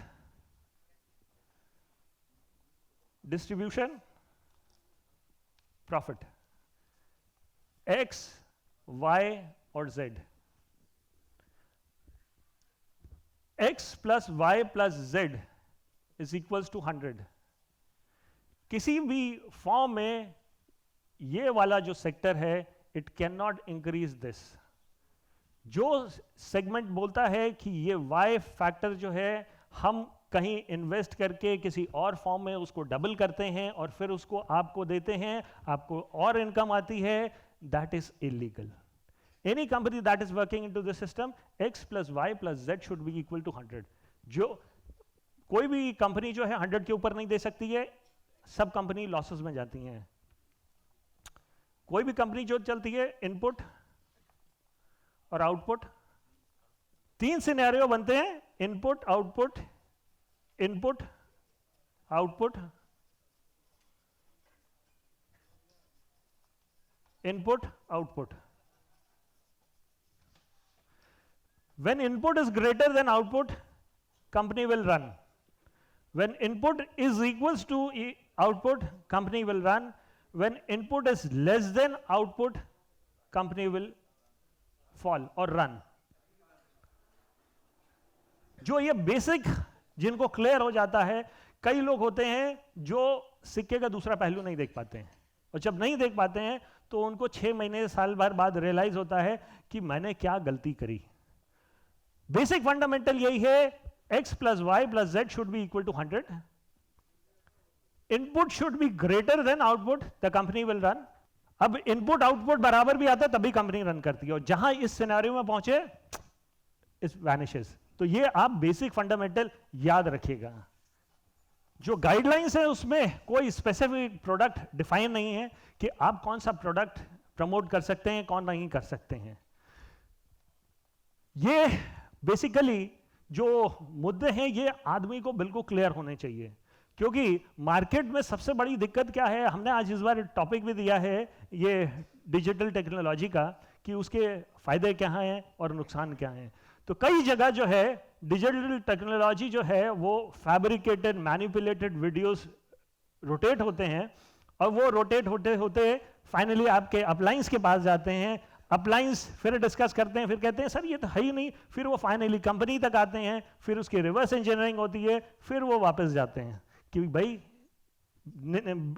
distribution profit, X, Y और Z. X plus Y plus Z is equals to 100. किसी भी फॉर्म में ये वाला जो सेक्टर है, it can not increase this. जो सेगमेंट बोलता है कि ये वाई फैक्टर जो है हम कहीं इन्वेस्ट करके किसी और फॉर्म में उसको डबल करते हैं और फिर उसको आपको देते हैं, आपको और इनकम आती है, that is illegal. Any company that is working into this system, x plus Y plus Z should be equal to 100। जो कोई भी कंपनी जो है 100 के ऊपर नहीं दे सकती है, सब कंपनी लॉसेस में जाती हैं। कोई भी कंपनी जो चलती है इनपुट और आउटपुट, 3 सिनेरियो बनते हैं, input output, input output, input output. When input is greater than output, company will run. When input is equals to output, company will run. When input is less than output, company will fall or run. जो ये बेसिक जिनको क्लियर हो जाता है, कई लोग होते हैं जो सिक्के का दूसरा पहलू नहीं देख पाते हैं, और जब नहीं देख पाते हैं तो उनको 6 महीने साल भर बाद रियलाइज होता है कि मैंने क्या गलती करी। बेसिक फंडामेंटल यही है, x plus Y plus Z should be equal to 100, input should be greater than output, the company will run. अब इनपुट आउटपुट बराबर भी आता है तभी कंपनी रन करती है, और जहां इस सिनेरियो में पहुंचे इस वैनिशेस। तो ये आप बेसिक फंडामेंटल याद रखिएगा। जो गाइडलाइंस है उसमें कोई स्पेसिफिक प्रोडक्ट डिफाइन नहीं है कि आप कौन सा प्रोडक्ट प्रमोट कर सकते हैं, कौन नहीं कर सकते हैं। ये बेसिकली जो मुद्दे हैं ये आदमी को बिल्कुल क्लियर होने चाहिए, क्योंकि मार्केट में सबसे बड़ी दिक्कत क्या है, हमने आज इस बार टॉपिक भी दिया है ये डिजिटल टेक्नोलॉजी का, कि उसके फायदे क्या हैं और नुकसान क्या हैं। तो कई जगह जो है डिजिटल टेक्नोलॉजी जो है वो फैब्रिकेटेड मैनिपुलेटेड वीडियोस रोटेट होते हैं, और वो रोटेट होते होते फाइनली आपके अप्लायंस के पास जाते हैं। अप्लायंस फिर डिस्कस करते हैं, फिर कहते हैं सर ये तो है ही नहीं, फिर वो फाइनली कंपनी तक आते हैं, फिर उसकी रिवर्स इंजीनियरिंग होती है, फिर वो वापस जाते हैं कि भाई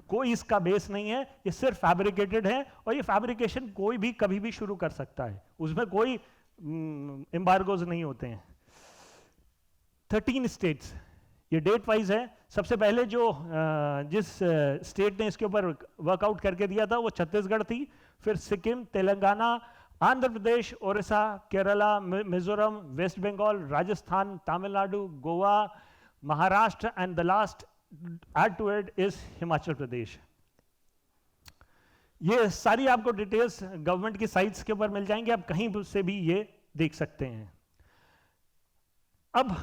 कोई इसका बेस नहीं है, ये सिर्फ फैब्रिकेटेड है, और ये फैब्रिकेशन कोई भी कभी भी शुरू कर सकता है, उसमें कोई एम्बार्गोज नहीं होते हैं। 13 स्टेट्स, ये डेट वाइज है। सबसे पहले जो जिस स्टेट ने इसके ऊपर वर्कआउट करके दिया था वो छत्तीसगढ़ थी, फिर Sikkim, Telangana, Andhra Pradesh, Odisha, Kerala, Mizoram, West Bengal, Rajasthan, Tamil Nadu, Goa, Maharashtra, and the last add to it is Himachal Pradesh. ये सारी आपको डिटेल्स गवर्नमेंट की साइट्स के ऊपर मिल जाएंगे, आप कहीं से भी ये देख सकते हैं। अब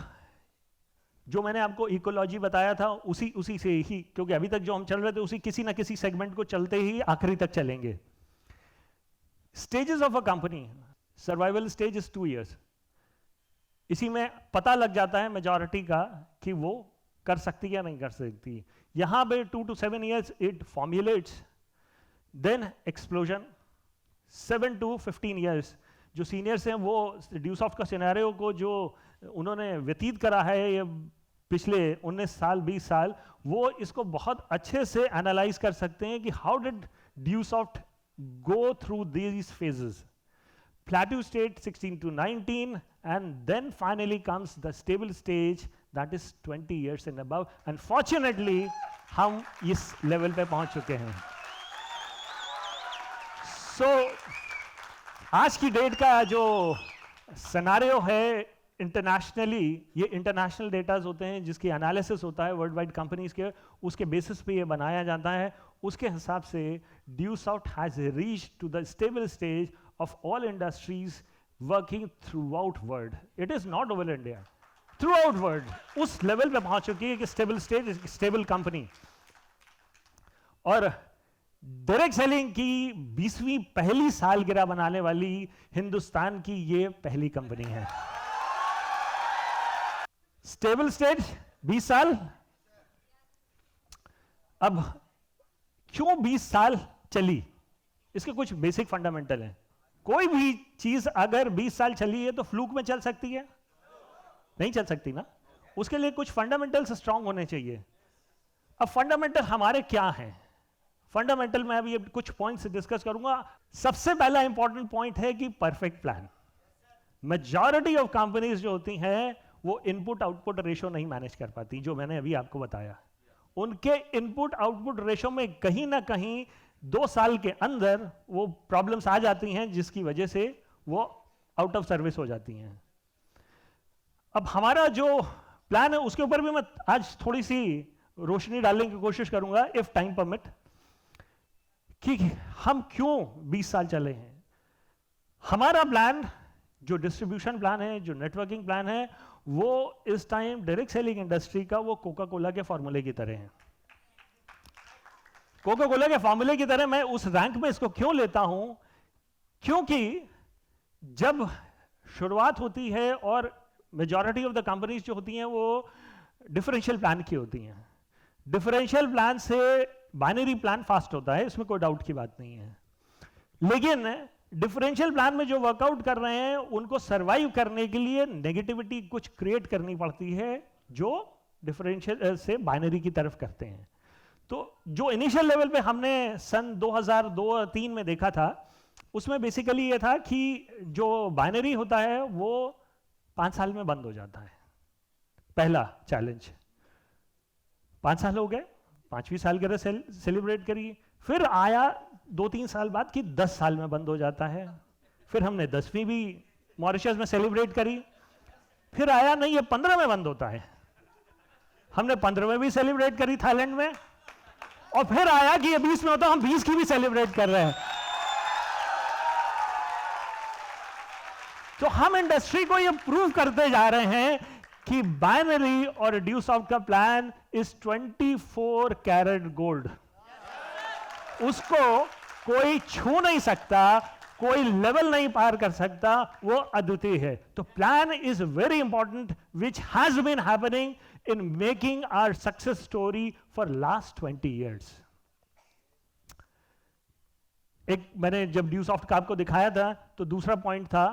जो मैंने आपको इकोलॉजी बताया था उसी से ही, क्योंकि अभी तक जो हम चल रहे थे उसी किसी ना किसी सेगमेंट को चलते ही आखिरी तक चलेंगे। Stages of a company, survival stage is 2 years। इसी में पता लग जाता है मेजॉरिटी का कि वो कर सकती या नहीं कर सकती। यहां पे 2 to 7 years it formulates, then explosion 7 to 15 years। जो सीनियर्स हैं वो ड्यूसॉफ्ट का सिनेरियो को जो उन्होंने व्यतीत करा है ये पिछले 19 साल 20 साल, वो इसको बहुत अच्छे से एनालाइज कर सकते हैं कि how did Dewsoft go through these phases. Plateau state 16 to 19, and then finally comes the stable stage that is 20 years and above, and fortunately हम इस लेवल पे पहुंच चुके हैं। So आज की डेट का जो सिनेरियो है इंटरनेशनली, ये इंटरनेशनल डेटाज होते हैं जिसकी एनालिसिस होता है वर्ल्ड वाइड कंपनीज के, उसके बेसिस पे ये बनाया जाता है। उसके हिसाब से Dewsoft has reached to the stable stage of all industries working throughout world. It is not over India, throughout world उस लेवल पे पहुंच चुकी है कि स्टेबल स्टेज, स्टेबल कंपनी। और डायरेक्ट सेलिंग की 20वीं पहली सालगिरह बनाने वाली हिंदुस्तान की ये पहली कंपनी है। स्टेबल स्टेज 20 साल। अब क्यों 20 साल चली, इसके कुछ बेसिक फंडामेंटल हैं। कोई भी चीज अगर 20 साल चली है तो फ्लूक में चल सकती है? नहीं चल सकती ना। उसके लिए कुछ फंडामेंटल्स स्ट्रांग होने चाहिए। अब फंडामेंटल हमारे क्या हैं? फंडामेंटल मैं अभी कुछ पॉइंट्स डिस्कस करूंगा। सबसे पहला इंपॉर्टेंट पॉइंट है कि perfect plan. Majority of companies जो होती हैं वो इनपुट आउटपुट रेशो नहीं मैनेज कर पाती, जो मैंने अभी आपको बताया। उनके इनपुट आउटपुट रेशो में कहीं ना कहीं 2 साल के अंदर वो प्रॉब्लम्स आ जाती हैं, जिसकी वजह से वो आउट ऑफ सर्विस हो जाती हैं। अब हमारा जो प्लान है उसके ऊपर भी मैं आज थोड़ी सी रोशनी डालने की कोशिश करूंगा, इफ टाइम परमिट, कि हम क्यों 20 साल चले हैं। हमारा प्लान जो डिस्ट्रीब्यूशन प्लान है, जो नेटवर्किंग प्लान है, वो इस टाइम डायरेक्ट सेलिंग इंडस्ट्री का वो कोका कोला के फॉर्मूले की तरह है। कोका कोला के फॉर्मूले की तरह मैं उस रैंक में इसको क्यों लेता हूं, क्योंकि जब शुरुआत होती है और मेजॉरिटी ऑफ द कंपनीज जो होती हैं वो डिफरेंशियल प्लान की होती हैं। डिफरेंशियल प्लान से बाइनरी प्लान फास्ट होता है, इसमें कोई डाउट की बात नहीं है। लेकिन डिफरेंशियल प्लान में जो वर्कआउट कर रहे हैं उनको सरवाइव करने के लिए नेगेटिविटी कुछ क्रिएट करनी पड़ती है, जो डिफरेंशियल से बाइनरी की तरफ करते हैं। तो जो इनिशियल लेवल पे हमने सन 2002-3 में देखा था, उसमें बेसिकली ये था कि जो बाइनरी होता है वो 5 साल में बंद हो जाता है। पहला चैलेंज, 5 साल हो गए, 5वीं सालगिरह सेलिब्रेट करिए। फिर आया 2-3 साल बाद कि 10 साल में बंद हो जाता है। फिर हमने 10वीं भी मॉरिशस में सेलिब्रेट करी। फिर आया नहीं, ये 15 में बंद होता है। हमने 15वें भी सेलिब्रेट करी थाईलैंड में। और फिर आया कि ये 20 में होता, हम 20 की भी सेलिब्रेट कर रहे हैं। तो हम इंडस्ट्री को ये प्रूव करते जा रहे हैं कि बाइनरी और ड्यूसॉफ्ट का प्लान इज 24 कैरेट गोल्ड। उसको कोई छू नहीं सकता, कोई लेवल नहीं पार कर सकता, वो अद्वितीय है। तो plan is very important, which has been happening in making our success story for last 20 years। एक मैंने जब ड्यूसॉफ्ट का आपको दिखाया था तो दूसरा पॉइंट था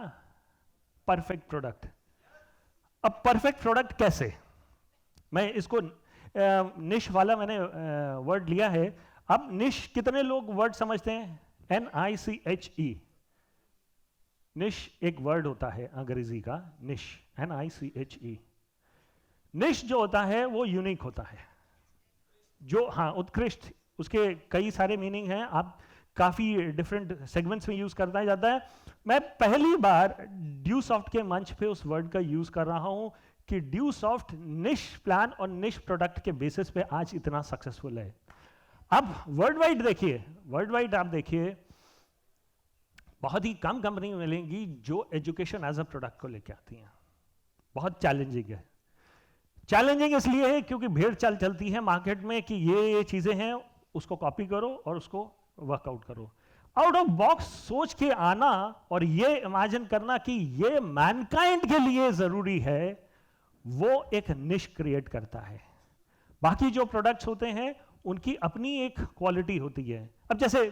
परफेक्ट प्रोडक्ट। अब परफेक्ट प्रोडक्ट कैसे, मैं इसको निश वाला मैंने वर्ड लिया है। अब निश कितने लोग वर्ड समझते हैं? NICHE। निश एक वर्ड होता है अंग्रेजी का, निश, NICHE। निश जो होता है वो यूनिक होता है, जो हाँ उत्कृष्ट, उसके कई सारे मीनिंग हैं, आप काफी डिफरेंट सेगमेंट्स में यूज करता जाता है। मैं पहली बार ड्यूसॉफ्ट के मंच पे उस वर्ड का यूज कर रहा हूं कि ड्यूसॉफ्ट निश प्लान और निश प्रोडक्ट के बेसिस पे आज इतना सक्सेसफुल है। अब वर्ल्ड वाइड देखिए, वर्ल्ड वाइड आप देखिए, बहुत ही कम कंपनी मिलेंगी जो एजुकेशन एज अ प्रोडक्ट को लेके आती हैं। बहुत चैलेंजिंग है। चैलेंजिंग इसलिए है क्योंकि भीड़ चलती है मार्केट में कि ये चीजें हैं, उसको कॉपी करो और उसको वर्कआउट करो। आउट ऑफ बॉक्स सोच के आना और ये इमेजिन करना कि ये मैनकाइंड के लिए जरूरी है, वो एक निश क्रिएट करता है। बाकी जो प्रोडक्ट्स होते हैं उनकी अपनी एक क्वालिटी होती है। अब जैसे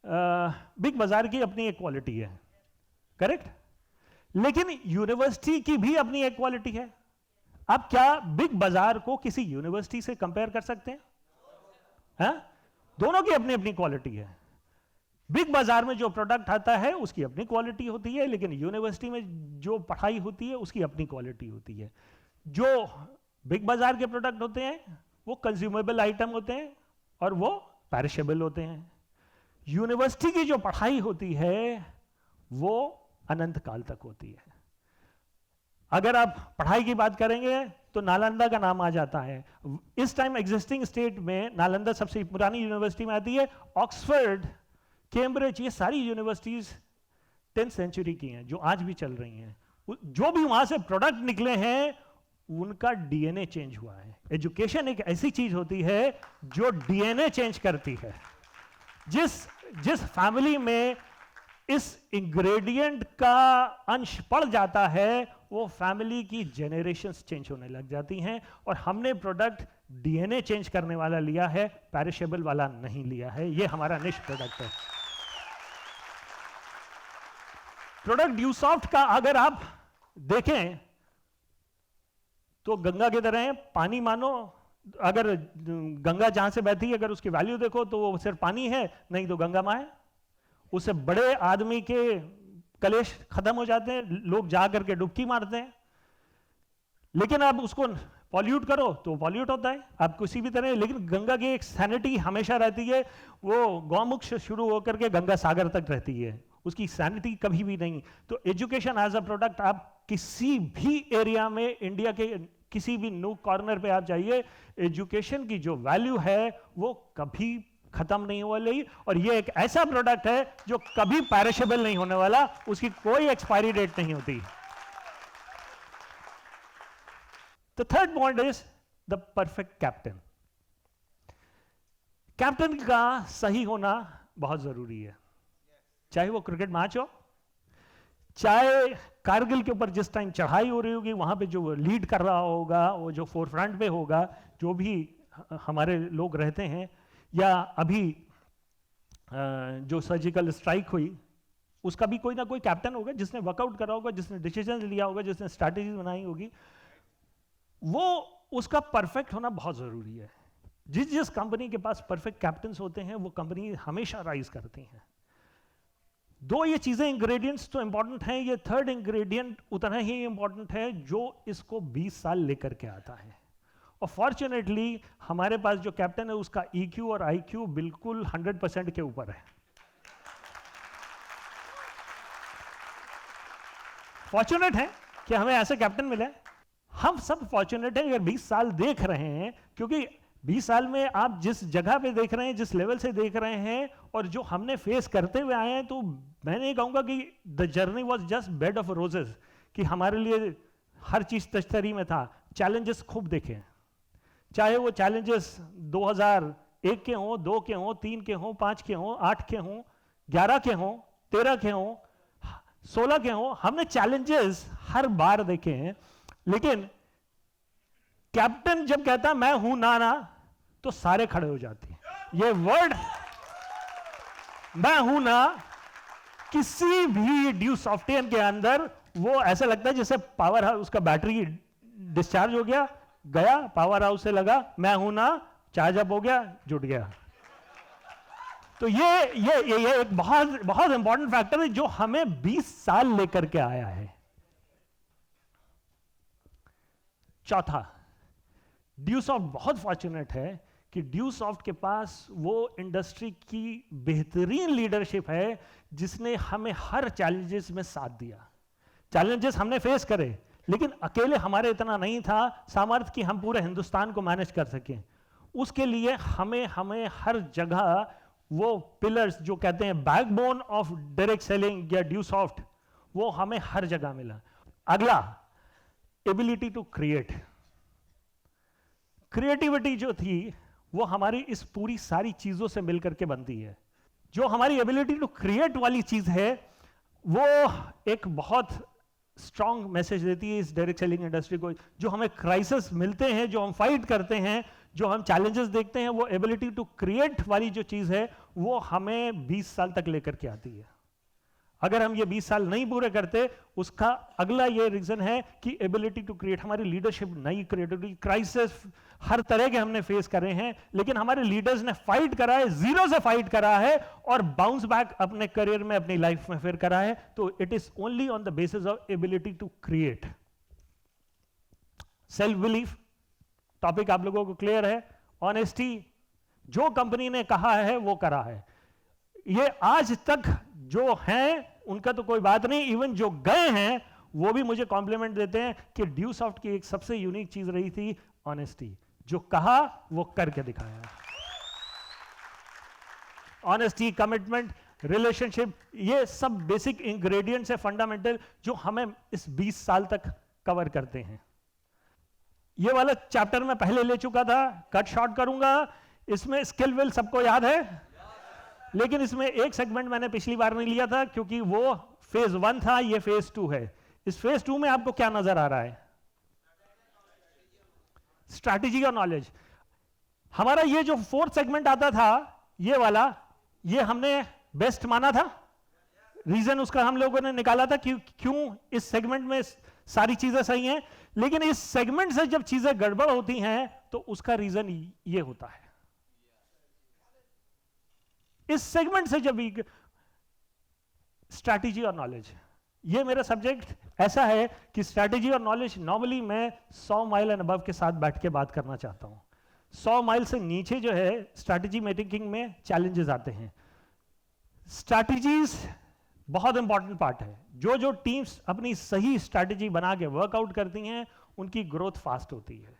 बिग बाजार की अपनी एक क्वालिटी है, करेक्ट, लेकिन यूनिवर्सिटी की भी अपनी एक क्वालिटी है। आप क्या बिग बाजार को किसी यूनिवर्सिटी से कंपेयर कर सकते हैं? हाँ? दोनों की अपनी अपनी क्वालिटी है। बिग बाजार में जो प्रोडक्ट आता है उसकी अपनी क्वालिटी होती है, लेकिन यूनिवर्सिटी में जो पढ़ाई होती है उसकी अपनी क्वालिटी होती है। जो बिग बाजार के प्रोडक्ट होते हैं वो कंज्यूमेबल आइटम होते हैं और वो पेरिशेबल होते हैं। यूनिवर्सिटी की जो पढ़ाई होती है वो अनंत काल तक होती है। अगर आप पढ़ाई की बात करेंगे तो नालंदा का नाम आ जाता है। इस टाइम एग्जिस्टिंग स्टेट में नालंदा सबसे पुरानी यूनिवर्सिटी में आती है। ऑक्सफोर्ड, कैम्ब्रिज, ये सारी यूनिवर्सिटीज 10th सेंचुरी की हैं जो आज भी चल रही हैं। जो भी वहां से प्रोडक्ट निकले हैं उनका डीएनए चेंज हुआ है। एजुकेशन एक ऐसी चीज होती है जो डीएनए चेंज करती है। जिस फैमिली में इस इंग्रेडिएंट का अंश पड़ जाता है वो फैमिली की जेनरेशंस चेंज होने लग जाती हैं। और हमने प्रोडक्ट डीएनए चेंज करने वाला लिया है, पेरिशेबल वाला नहीं लिया है। ये हमारा निश प्रोडक्ट है। प्रोडक्ट ड्यूसॉफ्ट का अगर आप देखें तो गंगा की तरह है, पानी मानो अगर गंगा जहां से बहती है अगर उसकी वैल्यू देखो तो वो सिर्फ पानी है, नहीं तो गंगा माँ है। उससे बड़े आदमी के कलेश खत्म हो जाते हैं, लोग जा करके डुबकी मारते हैं। लेकिन आप उसको पॉल्यूट करो तो पॉल्यूट होता है, आप किसी भी तरह। लेकिन गंगा की एक सैनिटी हमेशा रहती है, वो गौमुख से शुरू होकर के गंगा सागर तक रहती है, उसकी सैनिटी कभी भी नहीं। तो एजुकेशन एज अ प्रोडक्ट, आप किसी भी एरिया में, इंडिया के किसी भी नूक कॉर्नर पे आप जाइए, एजुकेशन की जो वैल्यू है वो कभी खत्म नहीं होने। और ये एक ऐसा प्रोडक्ट है जो कभी पैरिशेबल नहीं होने वाला, उसकी कोई एक्सपायरी डेट नहीं होती। The third point is the perfect captain. Captain का सही होना बहुत जरूरी है, चाहे वो क्रिकेट मैच हो, चाहे कारगिल के ऊपर जिस टाइम चढ़ाई हो रही होगी वहां पे जो लीड कर रहा होगा, वो जो फोर फ्रंट पे होगा, जो भी हमारे लोग रहते हैं, या अभी जो सर्जिकल स्ट्राइक हुई उसका भी कोई ना कोई कैप्टन होगा जिसने वर्कआउट करा होगा, जिसने डिसीजन लिया होगा, जिसने स्ट्रैटेजी बनाई होगी। वो उसका परफेक्ट होना बहुत जरूरी है। जिस जिस कंपनी के पास परफेक्ट कैप्टन्स होते हैं वो कंपनी हमेशा राइज करती हैं। दो ये चीजें इंग्रेडिएंट्स तो इंपॉर्टेंट हैं, ये थर्ड इंग्रेडिएंट उतना ही इंपॉर्टेंट है जो इसको 20 साल लेकर के आता है। और फॉर्चुनेटली हमारे पास जो कैप्टन है उसका EQ और IQ बिल्कुल 100% के ऊपर है। फॉर्चुनेट है कि हमें ऐसे कैप्टन मिले। हम सब फॉर्चुनेट हैं अगर 20 साल देख रहे हैं, क्योंकि 20 साल में आप जिस जगह पे देख रहे हैं, जिस लेवल से देख रहे हैं और जो हमने फेस करते हुए आए हैं, तो मैं नहीं कहूंगा कि the journey was just bed of roses, कि हमारे लिए हर चीज तश्तरी में था। चैलेंजेस खूब देखे, चाहे वो चैलेंजेस 2001 के हों, 2 के हों, 3 के हों, 5 के हों, 8 के हों, 11 के हों, 13 के हों, 16 के हों, हमने चैलेंजेस हर बार देखे हैं। लेकिन कैप्टन जब कहता मैं हूं ना, तो सारे खड़े हो जाते हैं। ये वर्ड मैं हूं ना किसी भी ड्यू सॉफ्टवेयर के अंदर वो ऐसा लगता है जैसे पावर हाउस, उसका बैटरी डिस्चार्ज हो गया, गया पावर हाउस से लगा, मैं हूं ना, चार्ज अप हो गया, जुट गया। तो ये एक बहुत बहुत इंपॉर्टेंट फैक्टर है जो हमें 20 साल लेकर के आया है। चौथा, ड्यूसॉफ्ट बहुत फॉर्चुनेट है कि ड्यूसॉफ्ट के पास वो इंडस्ट्री की बेहतरीन लीडरशिप है जिसने हमें हर चैलेंजेस में साथ दिया। चैलेंजेस हमने फेस करे, लेकिन अकेले हमारे इतना नहीं था सामर्थ्य कि हम पूरे हिंदुस्तान को मैनेज कर सकें। उसके लिए हमें हर जगह वो पिलर्स जो कहते हैं बैकबोन ऑफ डायरेक्ट सेलिंग या ड्यूसॉफ्ट, वो हमें हर जगह मिला। अगला, एबिलिटी टू क्रिएट। क्रिएटिविटी जो थी वो हमारी इस पूरी सारी चीजों से मिलकर के बनती है। जो हमारी एबिलिटी टू क्रिएट वाली चीज है वो एक बहुत स्ट्रांग मैसेज देती है इस डायरेक्ट सेलिंग इंडस्ट्री को। जो हमें क्राइसिस मिलते हैं, जो हम फाइट करते हैं, जो हम चैलेंजेस देखते हैं, वो एबिलिटी टू क्रिएट वाली जो चीज है वो हमें 20 साल तक लेकर के आती है। अगर हम ये 20 साल नहीं पूरे करते, उसका अगला ये रीजन है कि एबिलिटी टू क्रिएट, हमारी लीडरशिप नई क्रिएटिविटी, क्राइसिस हर तरह के हमने फेस करे हैं, लेकिन हमारे लीडर्स ने फाइट करा है, जीरो से फाइट करा है और बाउंस बैक अपने करियर में, अपनी लाइफ में फिर करा है। तो it is only on the basis of ability to create. Self belief topic आप लोगों को क्लियर है। ऑनेस्टी, जो कंपनी ने कहा है वो करा है। ये आज तक जो हैं उनका तो कोई बात नहीं, इवन जो गए हैं वो भी मुझे कॉम्प्लीमेंट देते हैं कि ड्यूसॉफ्ट की एक सबसे यूनिक चीज रही थी ऑनेस्टी। जो कहा वो करके दिखाया। ऑनेस्टी, कमिटमेंट, रिलेशनशिप, ये सब बेसिक इंग्रेडिएंट्स है, फंडामेंटल, जो हमें इस 20 साल तक कवर करते हैं। ये वाला चैप्टर मैं पहले ले चुका था, कट शॉर्ट करूंगा। इसमें स्किल विल सबको याद है, लेकिन इसमें एक सेगमेंट मैंने पिछली बार नहीं लिया था क्योंकि वो फेज 1 था, ये फेज 2 है। इस फेज 2 में आपको क्या नजर आ रहा है? स्ट्रैटेजी और नॉलेज। हमारा ये जो 4th सेगमेंट आता था, ये वाला, ये हमने बेस्ट माना था। रीजन उसका हम लोगों ने निकाला था कि क्यों इस सेगमेंट में सारी चीजें सही हैं, लेकिन इस सेगमेंट से जब चीजें गड़बड़ होती हैं तो उसका रीजन ये होता है। इस सेगमेंट से जब स्ट्रैटेजी और नॉलेज, ये मेरा सब्जेक्ट ऐसा है कि स्ट्रैटेजी और नॉलेज नॉर्मली मैं 100 माइल एंड अबव के साथ बैठ के बात करना चाहता हूं। 100 माइल से नीचे जो है स्ट्रैटेजी मेकिंग में चैलेंजेस आते हैं। स्ट्रैटेजीज बहुत इंपॉर्टेंट पार्ट है। जो टीम्स अपनी सही स्ट्रैटेजी बना के वर्कआउट करती हैं उनकी ग्रोथ फास्ट होती है।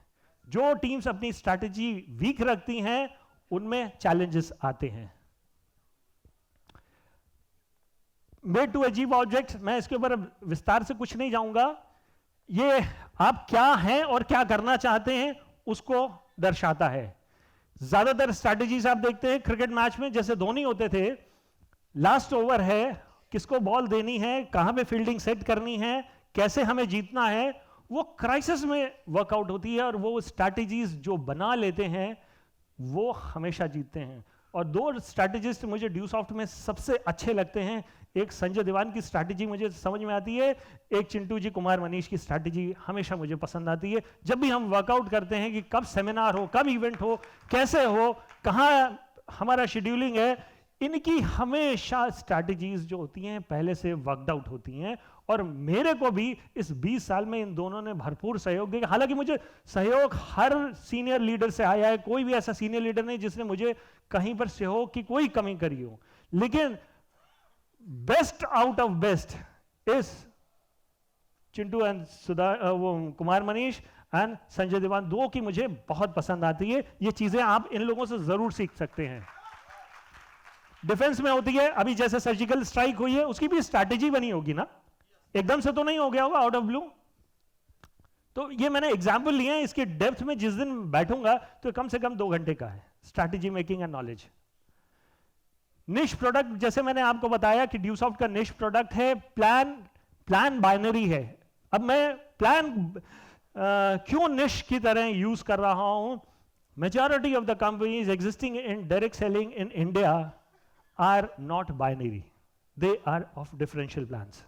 जो टीम्स अपनी स्ट्रैटेजी वीक रखती हैं उनमें चैलेंजेस आते हैं। मेड टू अचीव ऑब्जेक्ट, मैं इसके ऊपर विस्तार से कुछ नहीं जाऊंगा। ये आप क्या हैं और क्या करना चाहते हैं उसको दर्शाता है। ज्यादातर स्ट्रैटेजीज आप देखते हैं क्रिकेट मैच में, जैसे धोनी होते थे, लास्ट ओवर है, किसको बॉल देनी है, कहां पे फील्डिंग सेट करनी है, कैसे हमें जीतना है, वो क्राइसिस में वर्कआउट होती है। और वो स्ट्रैटेजीज जो बना लेते हैं वो हमेशा जीतते हैं। और दो स्ट्रैटेजिस्ट मुझे ड्यूसॉफ्ट में सबसे अच्छे लगते हैं। एक संजय दीवान की स्ट्रैटेजी मुझे समझ में आती है, एक चिंटू जी कुमार मनीष की स्ट्रैटेजी हमेशा मुझे पसंद आती है। जब भी हम वर्कआउट करते हैं कि कब सेमिनार हो, कब इवेंट हो, कैसे हो, कहाँ हमारा शेड्यूलिंग है, इनकी हमेशा स्ट्रैटेजीज जो होती हैं पहले से वर्कड आउट होती हैं। और मेरे को भी इस 20 साल में इन दोनों ने भरपूर सहयोग दिया। हालांकि मुझे सहयोग हर सीनियर लीडर से आया है, कोई भी ऐसा सीनियर लीडर नहीं जिसने मुझे कहीं पर सहयोग की कोई कमी करी हो। लेकिन best out of best is Chintu and वो कुमार मनीष एंड संजय दीवान, दो की मुझे बहुत पसंद आती है। ये चीजें आप इन लोगों से जरूर सीख सकते हैं। डिफेंस में होती है, अभी जैसे सर्जिकल स्ट्राइक हुई है, उसकी भी स्ट्रैटेजी बनी होगी ना, एकदम से तो नहीं हो गया होगा आउट ऑफ ब्लू। तो ये मैंने एग्जांपल लिए हैं, इसके डेप्थ में जिस दिन बैठूंगा तो कम से कम 2 घंटे का है। Strategy making and knowledge. निश प्रोडक्ट, जैसे मैंने आपको बताया कि ड्यूसॉफ्ट का निश प्रोडक्ट है प्लान बाइनरी है। अब मैं प्लान क्यों निश की तरह यूज कर रहा हूं? Majority of the companies existing in direct selling in India are not binary, they are of differential plans.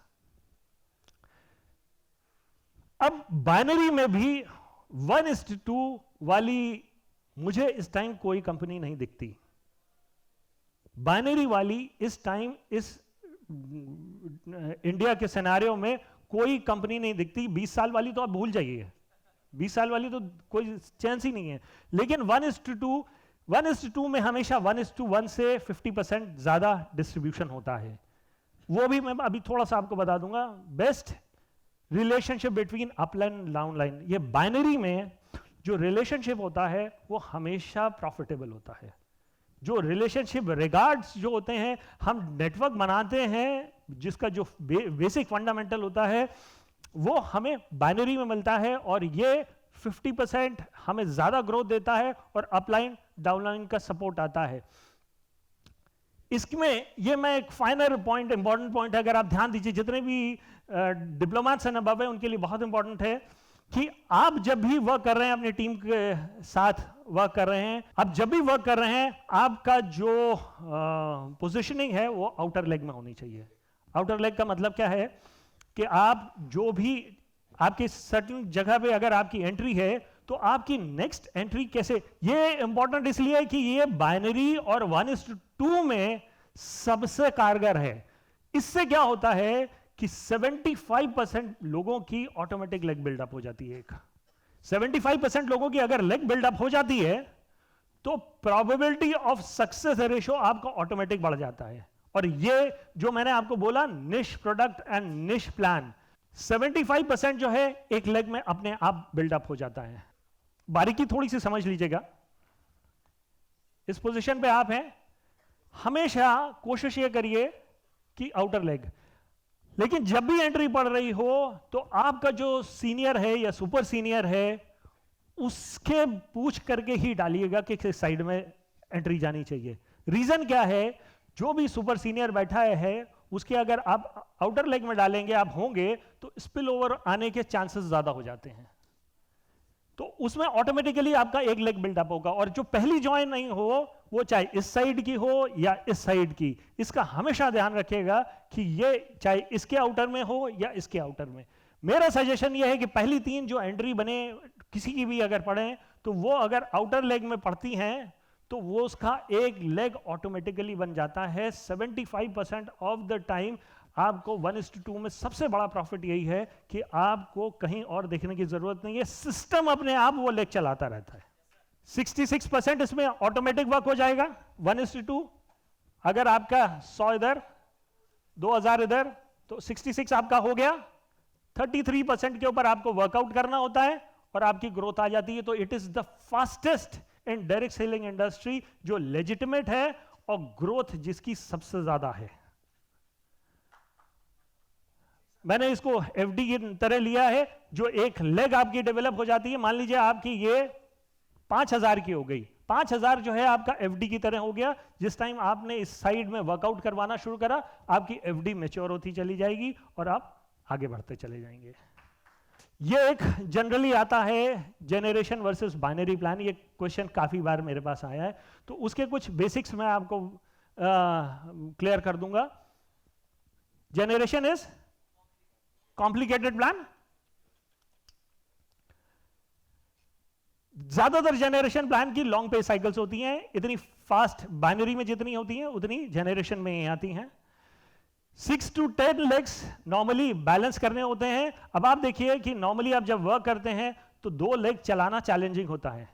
अब बाइनरी में भी 1:2 वाली मुझे इस टाइम कोई कंपनी नहीं दिखती। बाइनरी वाली इस टाइम इस इंडिया के सिनेरियो में कोई कंपनी नहीं दिखती। 20 साल वाली तो आप भूल जाइए, 20 साल वाली तो कोई चांस ही नहीं है। लेकिन 1:2 में हमेशा 1:1 से 50% ज्यादा डिस्ट्रीब्यूशन होता है। वो भी मैं अभी थोड़ा सा आपको बता दूंगा। Best relationship between upline and downline, ये बाइनरी में जो रिलेशनशिप होता है वो हमेशा प्रॉफिटेबल होता है। जो रिलेशनशिप रिगार्ड्स जो होते हैं, हम नेटवर्क बनाते हैं जिसका जो बेसिक फंडामेंटल होता है वो हमें बाइनरी में मिलता है। और ये 50% हमें ज्यादा ग्रोथ देता है और अपलाइन डाउनलाइन का सपोर्ट आता है। इसमें ये मैं एक फाइनल पॉइंट, इंपॉर्टेंट पॉइंट है, अगर आप ध्यान दीजिए, जितने भी डिप्लोमेट्स एंड अबव है उनके लिए बहुत इंपॉर्टेंट है कि आप जब भी वर्क कर रहे हैं, अपनी टीम के साथ वर्क कर रहे हैं, आप जब भी वर्क कर रहे हैं, आपका जो पोजीशनिंग है वो आउटर लेग में होनी चाहिए। आउटर लेग का मतलब क्या है कि आप जो भी आपकी सर्टेन जगह पे अगर आपकी एंट्री है तो आपकी नेक्स्ट एंट्री कैसे, ये इंपॉर्टेंट इसलिए है कि ये बाइनरी और 1:2 में सबसे कारगर है। इससे क्या होता है कि 75% लोगों की ऑटोमेटिक लेग बिल्डअप हो जाती है। 75% लोगों की अगर लेग बिल्डअप हो जाती है तो प्रोबेबिलिटी ऑफ सक्सेस रेशियो आपका ऑटोमेटिक बढ़ जाता है। और ये जो मैंने आपको बोला, निश प्रोडक्ट एंड निश प्लान, 75% जो है एक लेग में अपने आप बिल्डअप हो जाता है। बारीकी थोड़ी सी समझ लीजिएगा। इस पोजीशन पे आप हैं, हमेशा कोशिश ये करिए कि आउटर लेग, लेकिन जब भी एंट्री पड़ रही हो तो आपका जो सीनियर है या सुपर सीनियर है उसके पूछ करके ही डालिएगा कि किस साइड में एंट्री जानी चाहिए। रीजन क्या है? जो भी सुपर सीनियर बैठा है उसके अगर आप आउटर लेग में डालेंगे, आप होंगे तो स्पिल ओवर आने के चांसेस ज्यादा हो जाते हैं। तो उसमें ऑटोमेटिकली आपका एक लेग बिल्डअप होगा। और जो पहली ज्वाइन नहीं हो वो चाहे इस साइड की हो या इस साइड की, इसका हमेशा ध्यान रखिएगा कि ये चाहे इसके आउटर में हो या इसके आउटर में। मेरा सजेशन ये है कि पहली 3 जो एंट्री बने किसी की भी अगर पढ़े तो वो अगर आउटर लेग में पड़ती हैं तो वो उसका एक लेग ऑटोमेटिकली बन जाता है। 75% ऑफ द टाइम आपको 1:2 में सबसे बड़ा प्रॉफिट यही है कि आपको कहीं और देखने की जरूरत नहीं है, सिस्टम अपने आप वो लेग चलाता रहता है। 66% इसमें ऑटोमेटिक वर्क हो जाएगा 1:2। अगर आपका 100 इधर 2000 इधर तो 66 आपका हो गया। 33% के ऊपर आपको वर्कआउट करना होता है और आपकी ग्रोथ आ जाती है। तो it is the fastest in direct selling industry जो लेजिटिमेट है और ग्रोथ जिसकी सबसे ज्यादा है। मैंने इसको एफडी की तरह लिया है, जो एक लेग आपकी डेवलप हो जाती है। मान लीजिए आपकी ये 5000 की हो गई, 5000 जो है आपका एफडी की तरह हो गया। जिस टाइम आपने इस साइड में वर्कआउट करवाना शुरू करा, आपकी एफडी मैच्योर होती चली जाएगी और आप आगे बढ़ते चले जाएंगे। ये एक जनरली आता है जेनरेशन वर्सेस बाइनरी प्लान। ये क्वेश्चन काफी बार मेरे पास आया है, तो उसके कुछ बेसिक्स मैं आपको क्लियर कर दूंगा। Generation is complicated plan. ज्यादातर जेनरेशन प्लान की लॉन्ग पे साइकिल्स होती हैं, इतनी फास्ट बाइनरी में जितनी होती हैं उतनी जेनरेशन में आती हैं। 6 to 10 लेग्स नॉर्मली बैलेंस करने होते हैं। अब आप देखिए कि नॉर्मली आप जब वर्क करते हैं तो 2 लेग चलाना चैलेंजिंग होता है।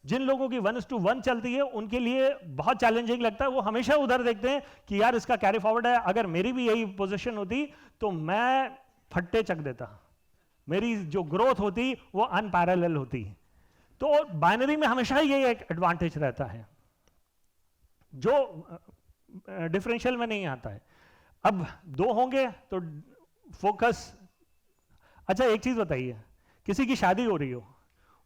जिन लोगों की 1:1 चलती है उनके लिए बहुत चैलेंजिंग लगता है। वो हमेशा उधर देखते हैं कि यार इसका कैरी फॉरवर्ड है, अगर मेरी भी यही पोजीशन होती तो मैं फट्टे चक देता, मेरी जो ग्रोथ होती वो अनपैरेलल होती। तो बाइनरी में हमेशा ये एक एडवांटेज रहता है जो डिफरेंशियल में नहीं आता है। अब 2 होंगे तो फोकस। अच्छा एक चीज बताइए, किसी की शादी हो रही हो,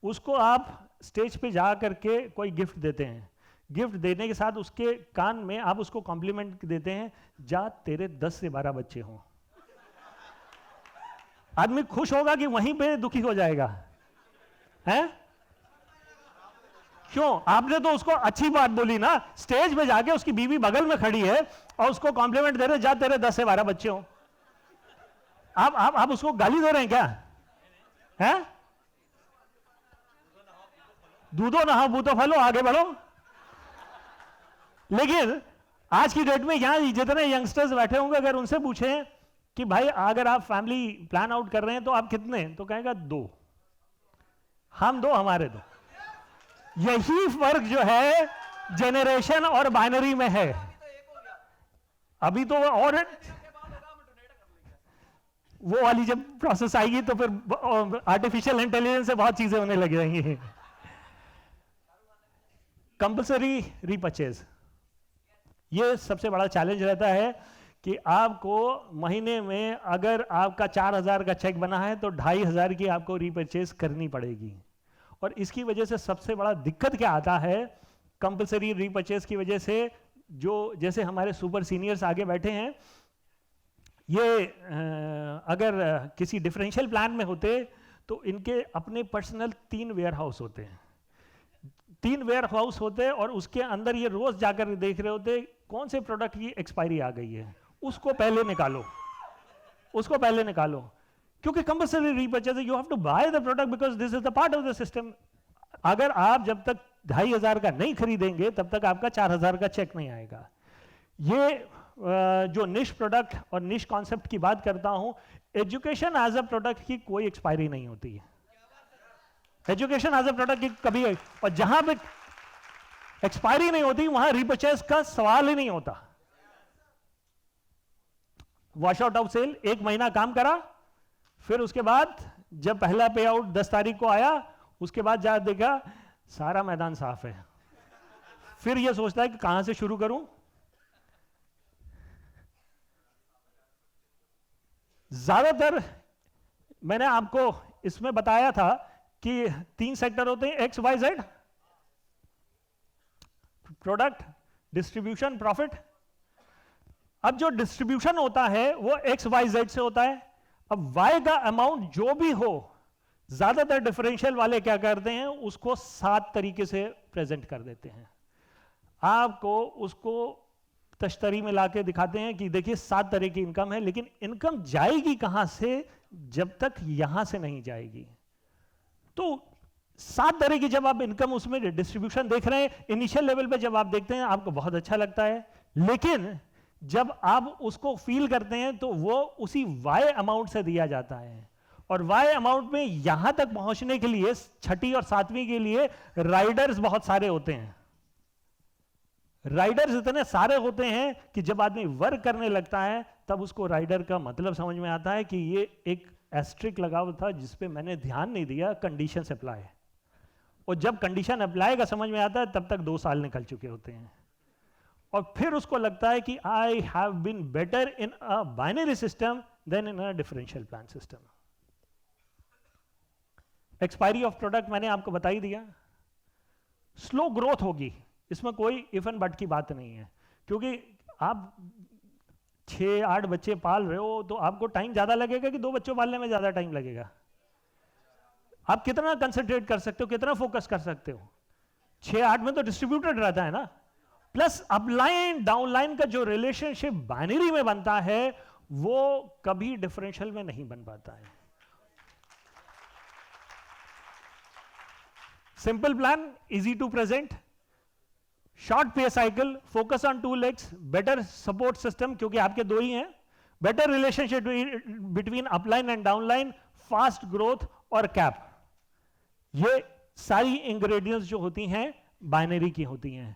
उसको आप स्टेज पे जा करके कोई गिफ्ट देते हैं, गिफ्ट देने के साथ उसके कान में आप उसको कॉम्प्लीमेंट देते हैं, जा तेरे 10 से 12 बच्चे हों। आदमी खुश होगा कि वहीं पे दुखी हो जाएगा? हैं? क्यों? आपने तो उसको अच्छी बात बोली ना, स्टेज पे जाके उसकी बीवी बगल में खड़ी है और उसको कॉम्प्लीमेंट दे रहे, जा तेरे 10 से 12 बच्चे हो। आप उसको गाली दे रहे हैं क्या? हैं? दूधो नहाओ बूतो फलो, आगे बढ़ो। लेकिन आज की डेट में यहां जितने यंगस्टर्स बैठे होंगे, अगर उनसे पूछें कि भाई अगर आप फैमिली प्लान आउट कर रहे हैं तो आप कितने, तो कहेगा 2, हम 2 हमारे 2। यही फर्क जो है जेनरेशन और बाइनरी में है। अभी तो और वो वाली जब प्रोसेस आएगी तो फिर आर्टिफिशियल इंटेलिजेंस से बहुत चीजें होने लग जाएंगी। कंपल्सरी रीपर्चेज, ये सबसे बड़ा चैलेंज रहता है कि आपको महीने में अगर आपका 4000 का चेक बना है तो 2500 की आपको रीपर्चेज करनी पड़ेगी। और इसकी वजह से सबसे बड़ा दिक्कत क्या आता है, कंपल्सरी रीपर्चेज की वजह से, जो जैसे हमारे सुपर सीनियर्स आगे बैठे हैं, ये अगर किसी डिफरेंशियल प्लान में होते तो इनके अपने पर्सनल 3 वेयर हाउस होते हैं, 3 वेयर हाउस होते और उसके अंदर ये रोज जाकर देख रहे होते कौन से प्रोडक्ट की एक्सपायरी आ गई है, उसको पहले निकालो, उसको पहले निकालो। क्योंकि compulsory repurchase, you have to buy the product because this is the part of the system. अगर आप जब तक 2500 का नहीं खरीदेंगे तब तक आपका 4000 का चेक नहीं आएगा। ये जो निश प्रोडक्ट और निश कॉन्सेप्ट की बात करता हूं, एजुकेशन एज अ प्रोडक्ट की कोई एक्सपायरी नहीं होती है। एजुकेशन एज अ प्रोडक्ट की कभी, और जहां पे एक्सपायरी नहीं होती वहां रीपर्चेज का सवाल ही नहीं होता। वॉश आउट ऑफ सेल 1 महीना काम करा, फिर उसके बाद जब पहला पे आउट 10 तारीख को आया, उसके बाद जा देखा सारा मैदान साफ है, फिर यह सोचता है कि कहां से शुरू करूं। ज्यादातर मैंने आपको इसमें बताया था कि 3 सेक्टर होते हैं, X Y Z, product, distribution, profit. अब जो डिस्ट्रीब्यूशन होता है वो एक्स वाई जेड से होता है। अब वाई का अमाउंट जो भी हो, ज्यादातर डिफरेंशियल वाले क्या करते हैं, उसको 7 तरीके से प्रेजेंट कर देते हैं। आपको उसको तश्तरी में लाके दिखाते हैं कि देखिए 7 तरह की इनकम है, लेकिन इनकम जाएगी कहां से जब तक यहां से नहीं जाएगी। तो 7 तरह की जब आप इनकम उसमें डिस्ट्रीब्यूशन देख रहे हैं, इनिशियल लेवल पे जब आप देखते हैं आपको बहुत अच्छा लगता है, लेकिन जब आप उसको फील करते हैं तो वो उसी वाई अमाउंट से दिया जाता है, और वाई अमाउंट में यहां तक पहुंचने के लिए 6ठी और 7वीं के लिए राइडर्स बहुत सारे होते हैं। राइडर्स इतने सारे होते हैं कि जब आदमी वर्क करने लगता है तब उसको राइडर का मतलब समझ में आता है कि ये एक एस्ट्रिक लगा हुआ था जिसपे मैंने ध्यान नहीं दिया, कंडीशन अप्लाई। और जब कंडीशन अप्लाई का समझ में आता है तब तक 2 साल निकल चुके होते हैं, और फिर उसको लगता है कि I have been better in a binary system than in a differential plan system. Expiry of product मैंने आपको बता ही दिया। स्लो ग्रोथ होगी, इसमें कोई इफ एंड बट की बात नहीं है, क्योंकि आप 6-8 बच्चे पाल रहे हो तो आपको टाइम ज्यादा लगेगा कि 2 बच्चों पालने में ज्यादा टाइम लगेगा? आप कितना कंसंट्रेट कर सकते हो, कितना फोकस कर सकते हो? 6-8 में तो डिस्ट्रीब्यूटेड रहता है ना, प्लस अपलाइन डाउनलाइन का जो रिलेशनशिप बाइनरी में बनता है वो कभी डिफरेंशियल में नहीं बन पाता है। Simple plan, easy to present, short pay cycle, focus on 2 legs, better support system क्योंकि आपके 2 ही हैं, better relationship between upline and downline, fast growth और कैप। ये सारी इंग्रेडिएंट्स जो होती हैं बाइनरी की होती हैं।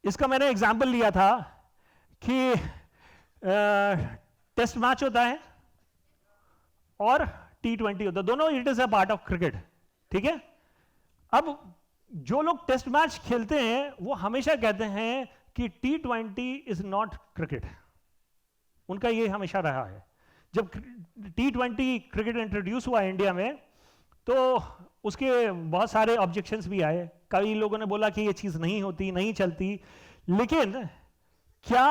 इसका मैंने एग्जांपल लिया था कि टेस्ट मैच होता है और T20 होता है, दोनों it is a part of cricket, ठीक है। अब जो लोग टेस्ट मैच खेलते हैं वो हमेशा कहते हैं कि T20 इज नॉट क्रिकेट, उनका ये हमेशा रहा है। जब T20 क्रिकेट इंट्रोड्यूस हुआ इंडिया में तो उसके बहुत सारे ऑब्जेक्शंस भी आए, कई लोगों ने बोला कि ये चीज नहीं होती, नहीं चलती, लेकिन क्या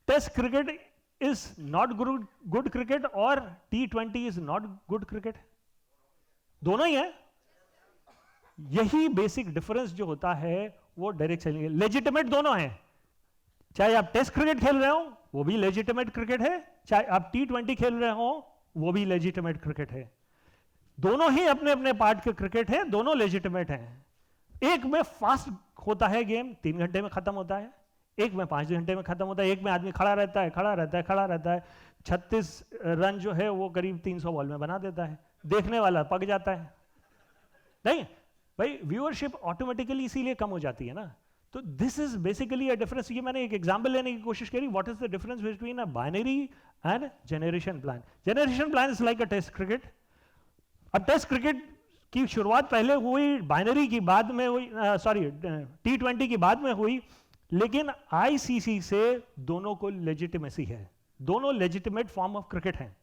test cricket is not good cricket और T20 is not good cricket? दोनों ही है। यही बेसिक डिफरेंस जो होता है वो डायरेक्ट चलेंगे, लेजिटिमेट दोनों हैं। चाहे आप टेस्ट क्रिकेट खेल रहे हो वो भी लेजिटिमेट क्रिकेट है, चाहे आप T20 खेल रहे हो वो भी लेजिटिमेट क्रिकेट है। दोनों ही अपने अपने पार्ट के क्रिकेट है, दोनों लेजिटिमेट हैं। एक में फास्ट होता है गेम, 3 घंटे में खत्म होता है, एक में 5 घंटे में खत्म होता है, एक में आदमी खड़ा रहता है, खड़ा रहता है, खड़ा रहता है, 36 रन जो है वो करीब 300 बॉल में बना देता है, देखने वाला पक जाता है। नहीं भाई, व्यूअरशिप ऑटोमेटिकली इसीलिए कम हो जाती है ना। तो this is basically a difference. ये मैंने एक एग्जांपल लेने की कोशिश करी, what is the difference between a binary and generation plan. Generation plan is like a test cricket. अब टेस्ट क्रिकेट की शुरुआत पहले हुई, बाइनरी की बाद में हुई, सॉरी T20 की बाद में हुई, लेकिन ICC से दोनों को लेजिटिमेसी है, दोनों लेजिटिमेट फॉर्म ऑफ क्रिकेट हैं।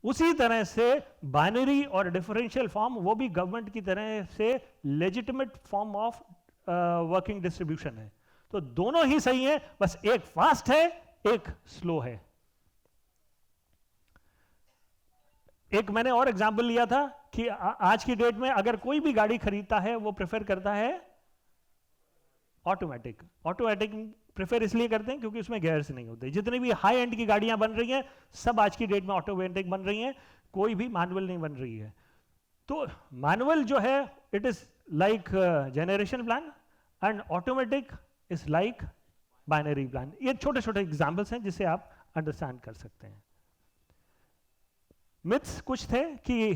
उसी तरह से बाइनरी और डिफरेंशियल फॉर्म वो भी गवर्नमेंट की तरह से legitimate form of working distribution है। तो दोनों ही सही हैं, बस एक फास्ट है एक स्लो है। एक मैंने और एग्जांपल लिया था कि आज की डेट में अगर कोई भी गाड़ी खरीदता है वो प्रेफर करता है ऑटोमेटिक। ऑटोमेटिक प्रेफर इसलिए करते हैं क्योंकि उसमें गियर्स नहीं होते। जितनी भी हाई एंड की गाड़ियां बन रही हैं सब आज की डेट में ऑटोमेटिक बन रही हैं, कोई भी मैनुअल नहीं बन रही है। तो मैनुअल जो है it is like generation plan and automatic is like binary plan. ये छोटे छोटे एग्जांपल्स हैं जिसे आप अंडरस्टैंड कर सकते हैं। मिथ्स कुछ थे कि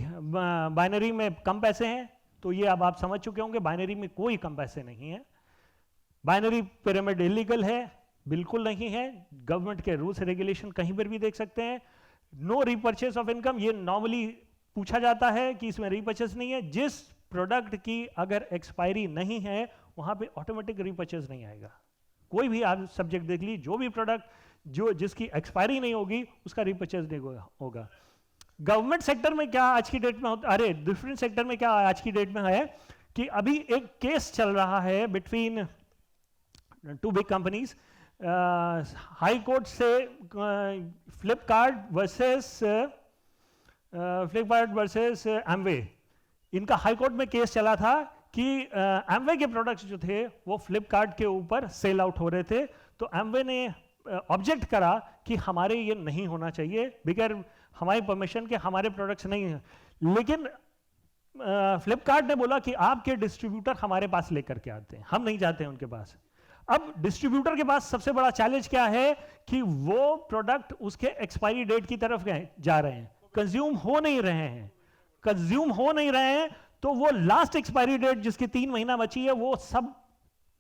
बाइनरी में कम पैसे हैं, तो ये अब आप समझ चुके होंगे, बाइनरी में कोई कम पैसे नहीं है। बाइनरी पिरामिड इलीगल है, बिल्कुल नहीं है। गवर्नमेंट के रूल्स रेगुलेशन कहीं पर भी देख सकते हैं। नो रीपर्चेस ऑफ इनकम, ये नॉर्मली पूछा जाता है कि इसमें रीपर्चेस नहीं है। जिस प्रोडक्ट की अगर एक्सपायरी नहीं है वहां पे ऑटोमेटिक रीपर्चेस नहीं आएगा। कोई भी आप सब्जेक्ट देख लीजिए, जो भी प्रोडक्ट जिसकी एक्सपायरी नहीं होगी उसका रीपर्चेस नहीं होगा। गवर्नमेंट सेक्टर में क्या आज की डेट में होता, अरे डिफरेंट सेक्टर में क्या आज की डेट में है कि अभी एक केस चल रहा है between 2 big companies. High court से फ्लिपकार्ट वर्सेस एमवे, इनका हाई कोर्ट में केस चला था कि एमवे के प्रोडक्ट्स जो थे वो फ्लिपकार्ट के ऊपर सेल आउट हो रहे थे। तो एमवे ने ऑब्जेक्ट करा कि हमारे ये नहीं होना चाहिए, बिगर हमारी परमिशन के हमारे प्रोडक्ट्स नहीं हैं। लेकिन फ्लिपकार्ट ने बोला कि आपके डिस्ट्रीब्यूटर हमारे पास लेकर के आते हैं, हम नहीं जाते हैं उनके पास। अब डिस्ट्रीब्यूटर के पास सबसे बड़ा चैलेंज क्या है कि वो प्रोडक्ट उसके एक्सपायरी डेट की तरफ जा रहे हैं, कंज्यूम हो नहीं रहे हैं, कंज्यूम हो नहीं रहे हैं, तो वो लास्ट एक्सपायरी डेट जिसकी 3 महीना बची है वो सब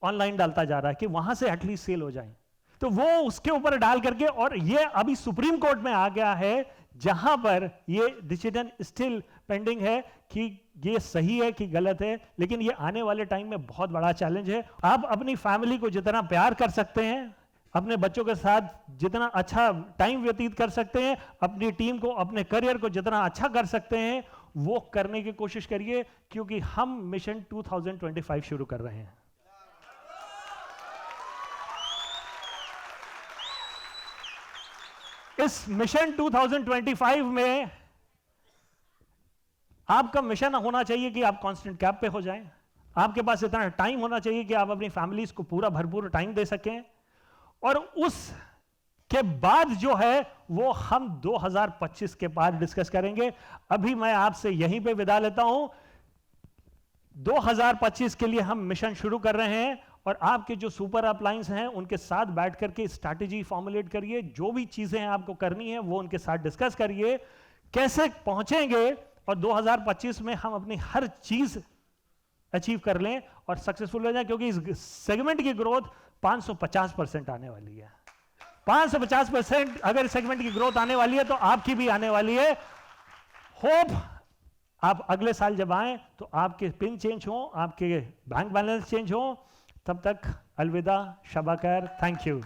ऑनलाइन डालता जा रहा है कि वहां से एटलीस्ट सेल हो जाए। तो वो उसके ऊपर डाल करके, और ये अभी सुप्रीम कोर्ट में आ गया है जहां पर ये डिसीजन स्टिल पेंडिंग है कि ये सही है कि गलत है। लेकिन ये आने वाले टाइम में बहुत बड़ा चैलेंज है। आप अपनी फैमिली को जितना प्यार कर सकते हैं, अपने बच्चों के साथ जितना अच्छा टाइम व्यतीत कर सकते हैं, अपनी टीम को, अपने करियर को जितना अच्छा कर सकते हैं, वो करने की कोशिश करिए, क्योंकि हम मिशन 2025 शुरू कर रहे हैं। इस मिशन 2025 में आपका मिशन होना चाहिए कि आप कांस्टेंट कैप पे हो जाएं, आपके पास इतना टाइम होना चाहिए कि आप अपनी फैमिलीज को पूरा भरपूर टाइम दे सकें, और उस के बाद जो है वो हम 2025 के बाद डिस्कस करेंगे। अभी मैं आपसे यहीं पे विदा लेता हूं। 2025 के लिए हम मिशन शुरू कर रहे हैं, और आपके जो सुपर अपलायंस हैं उनके साथ बैठ करके स्ट्रैटेजी फॉर्मुलेट करिए, जो भी चीजें आपको करनी है वो उनके साथ डिस्कस करिए, कैसे पहुंचेंगे, और 2025 में हम अपनी हर चीज अचीव कर लें और सक्सेसफुल हो जाए, क्योंकि इस सेगमेंट की ग्रोथ 550% आने वाली है। 550% अगर सेगमेंट की ग्रोथ आने वाली है तो आपकी भी आने वाली है। होप आप अगले साल जब आए तो आपके पिन चेंज हो, आपके बैंक बैलेंस चेंज हो। तब तक अलविदा, शब खैर, थैंक यू।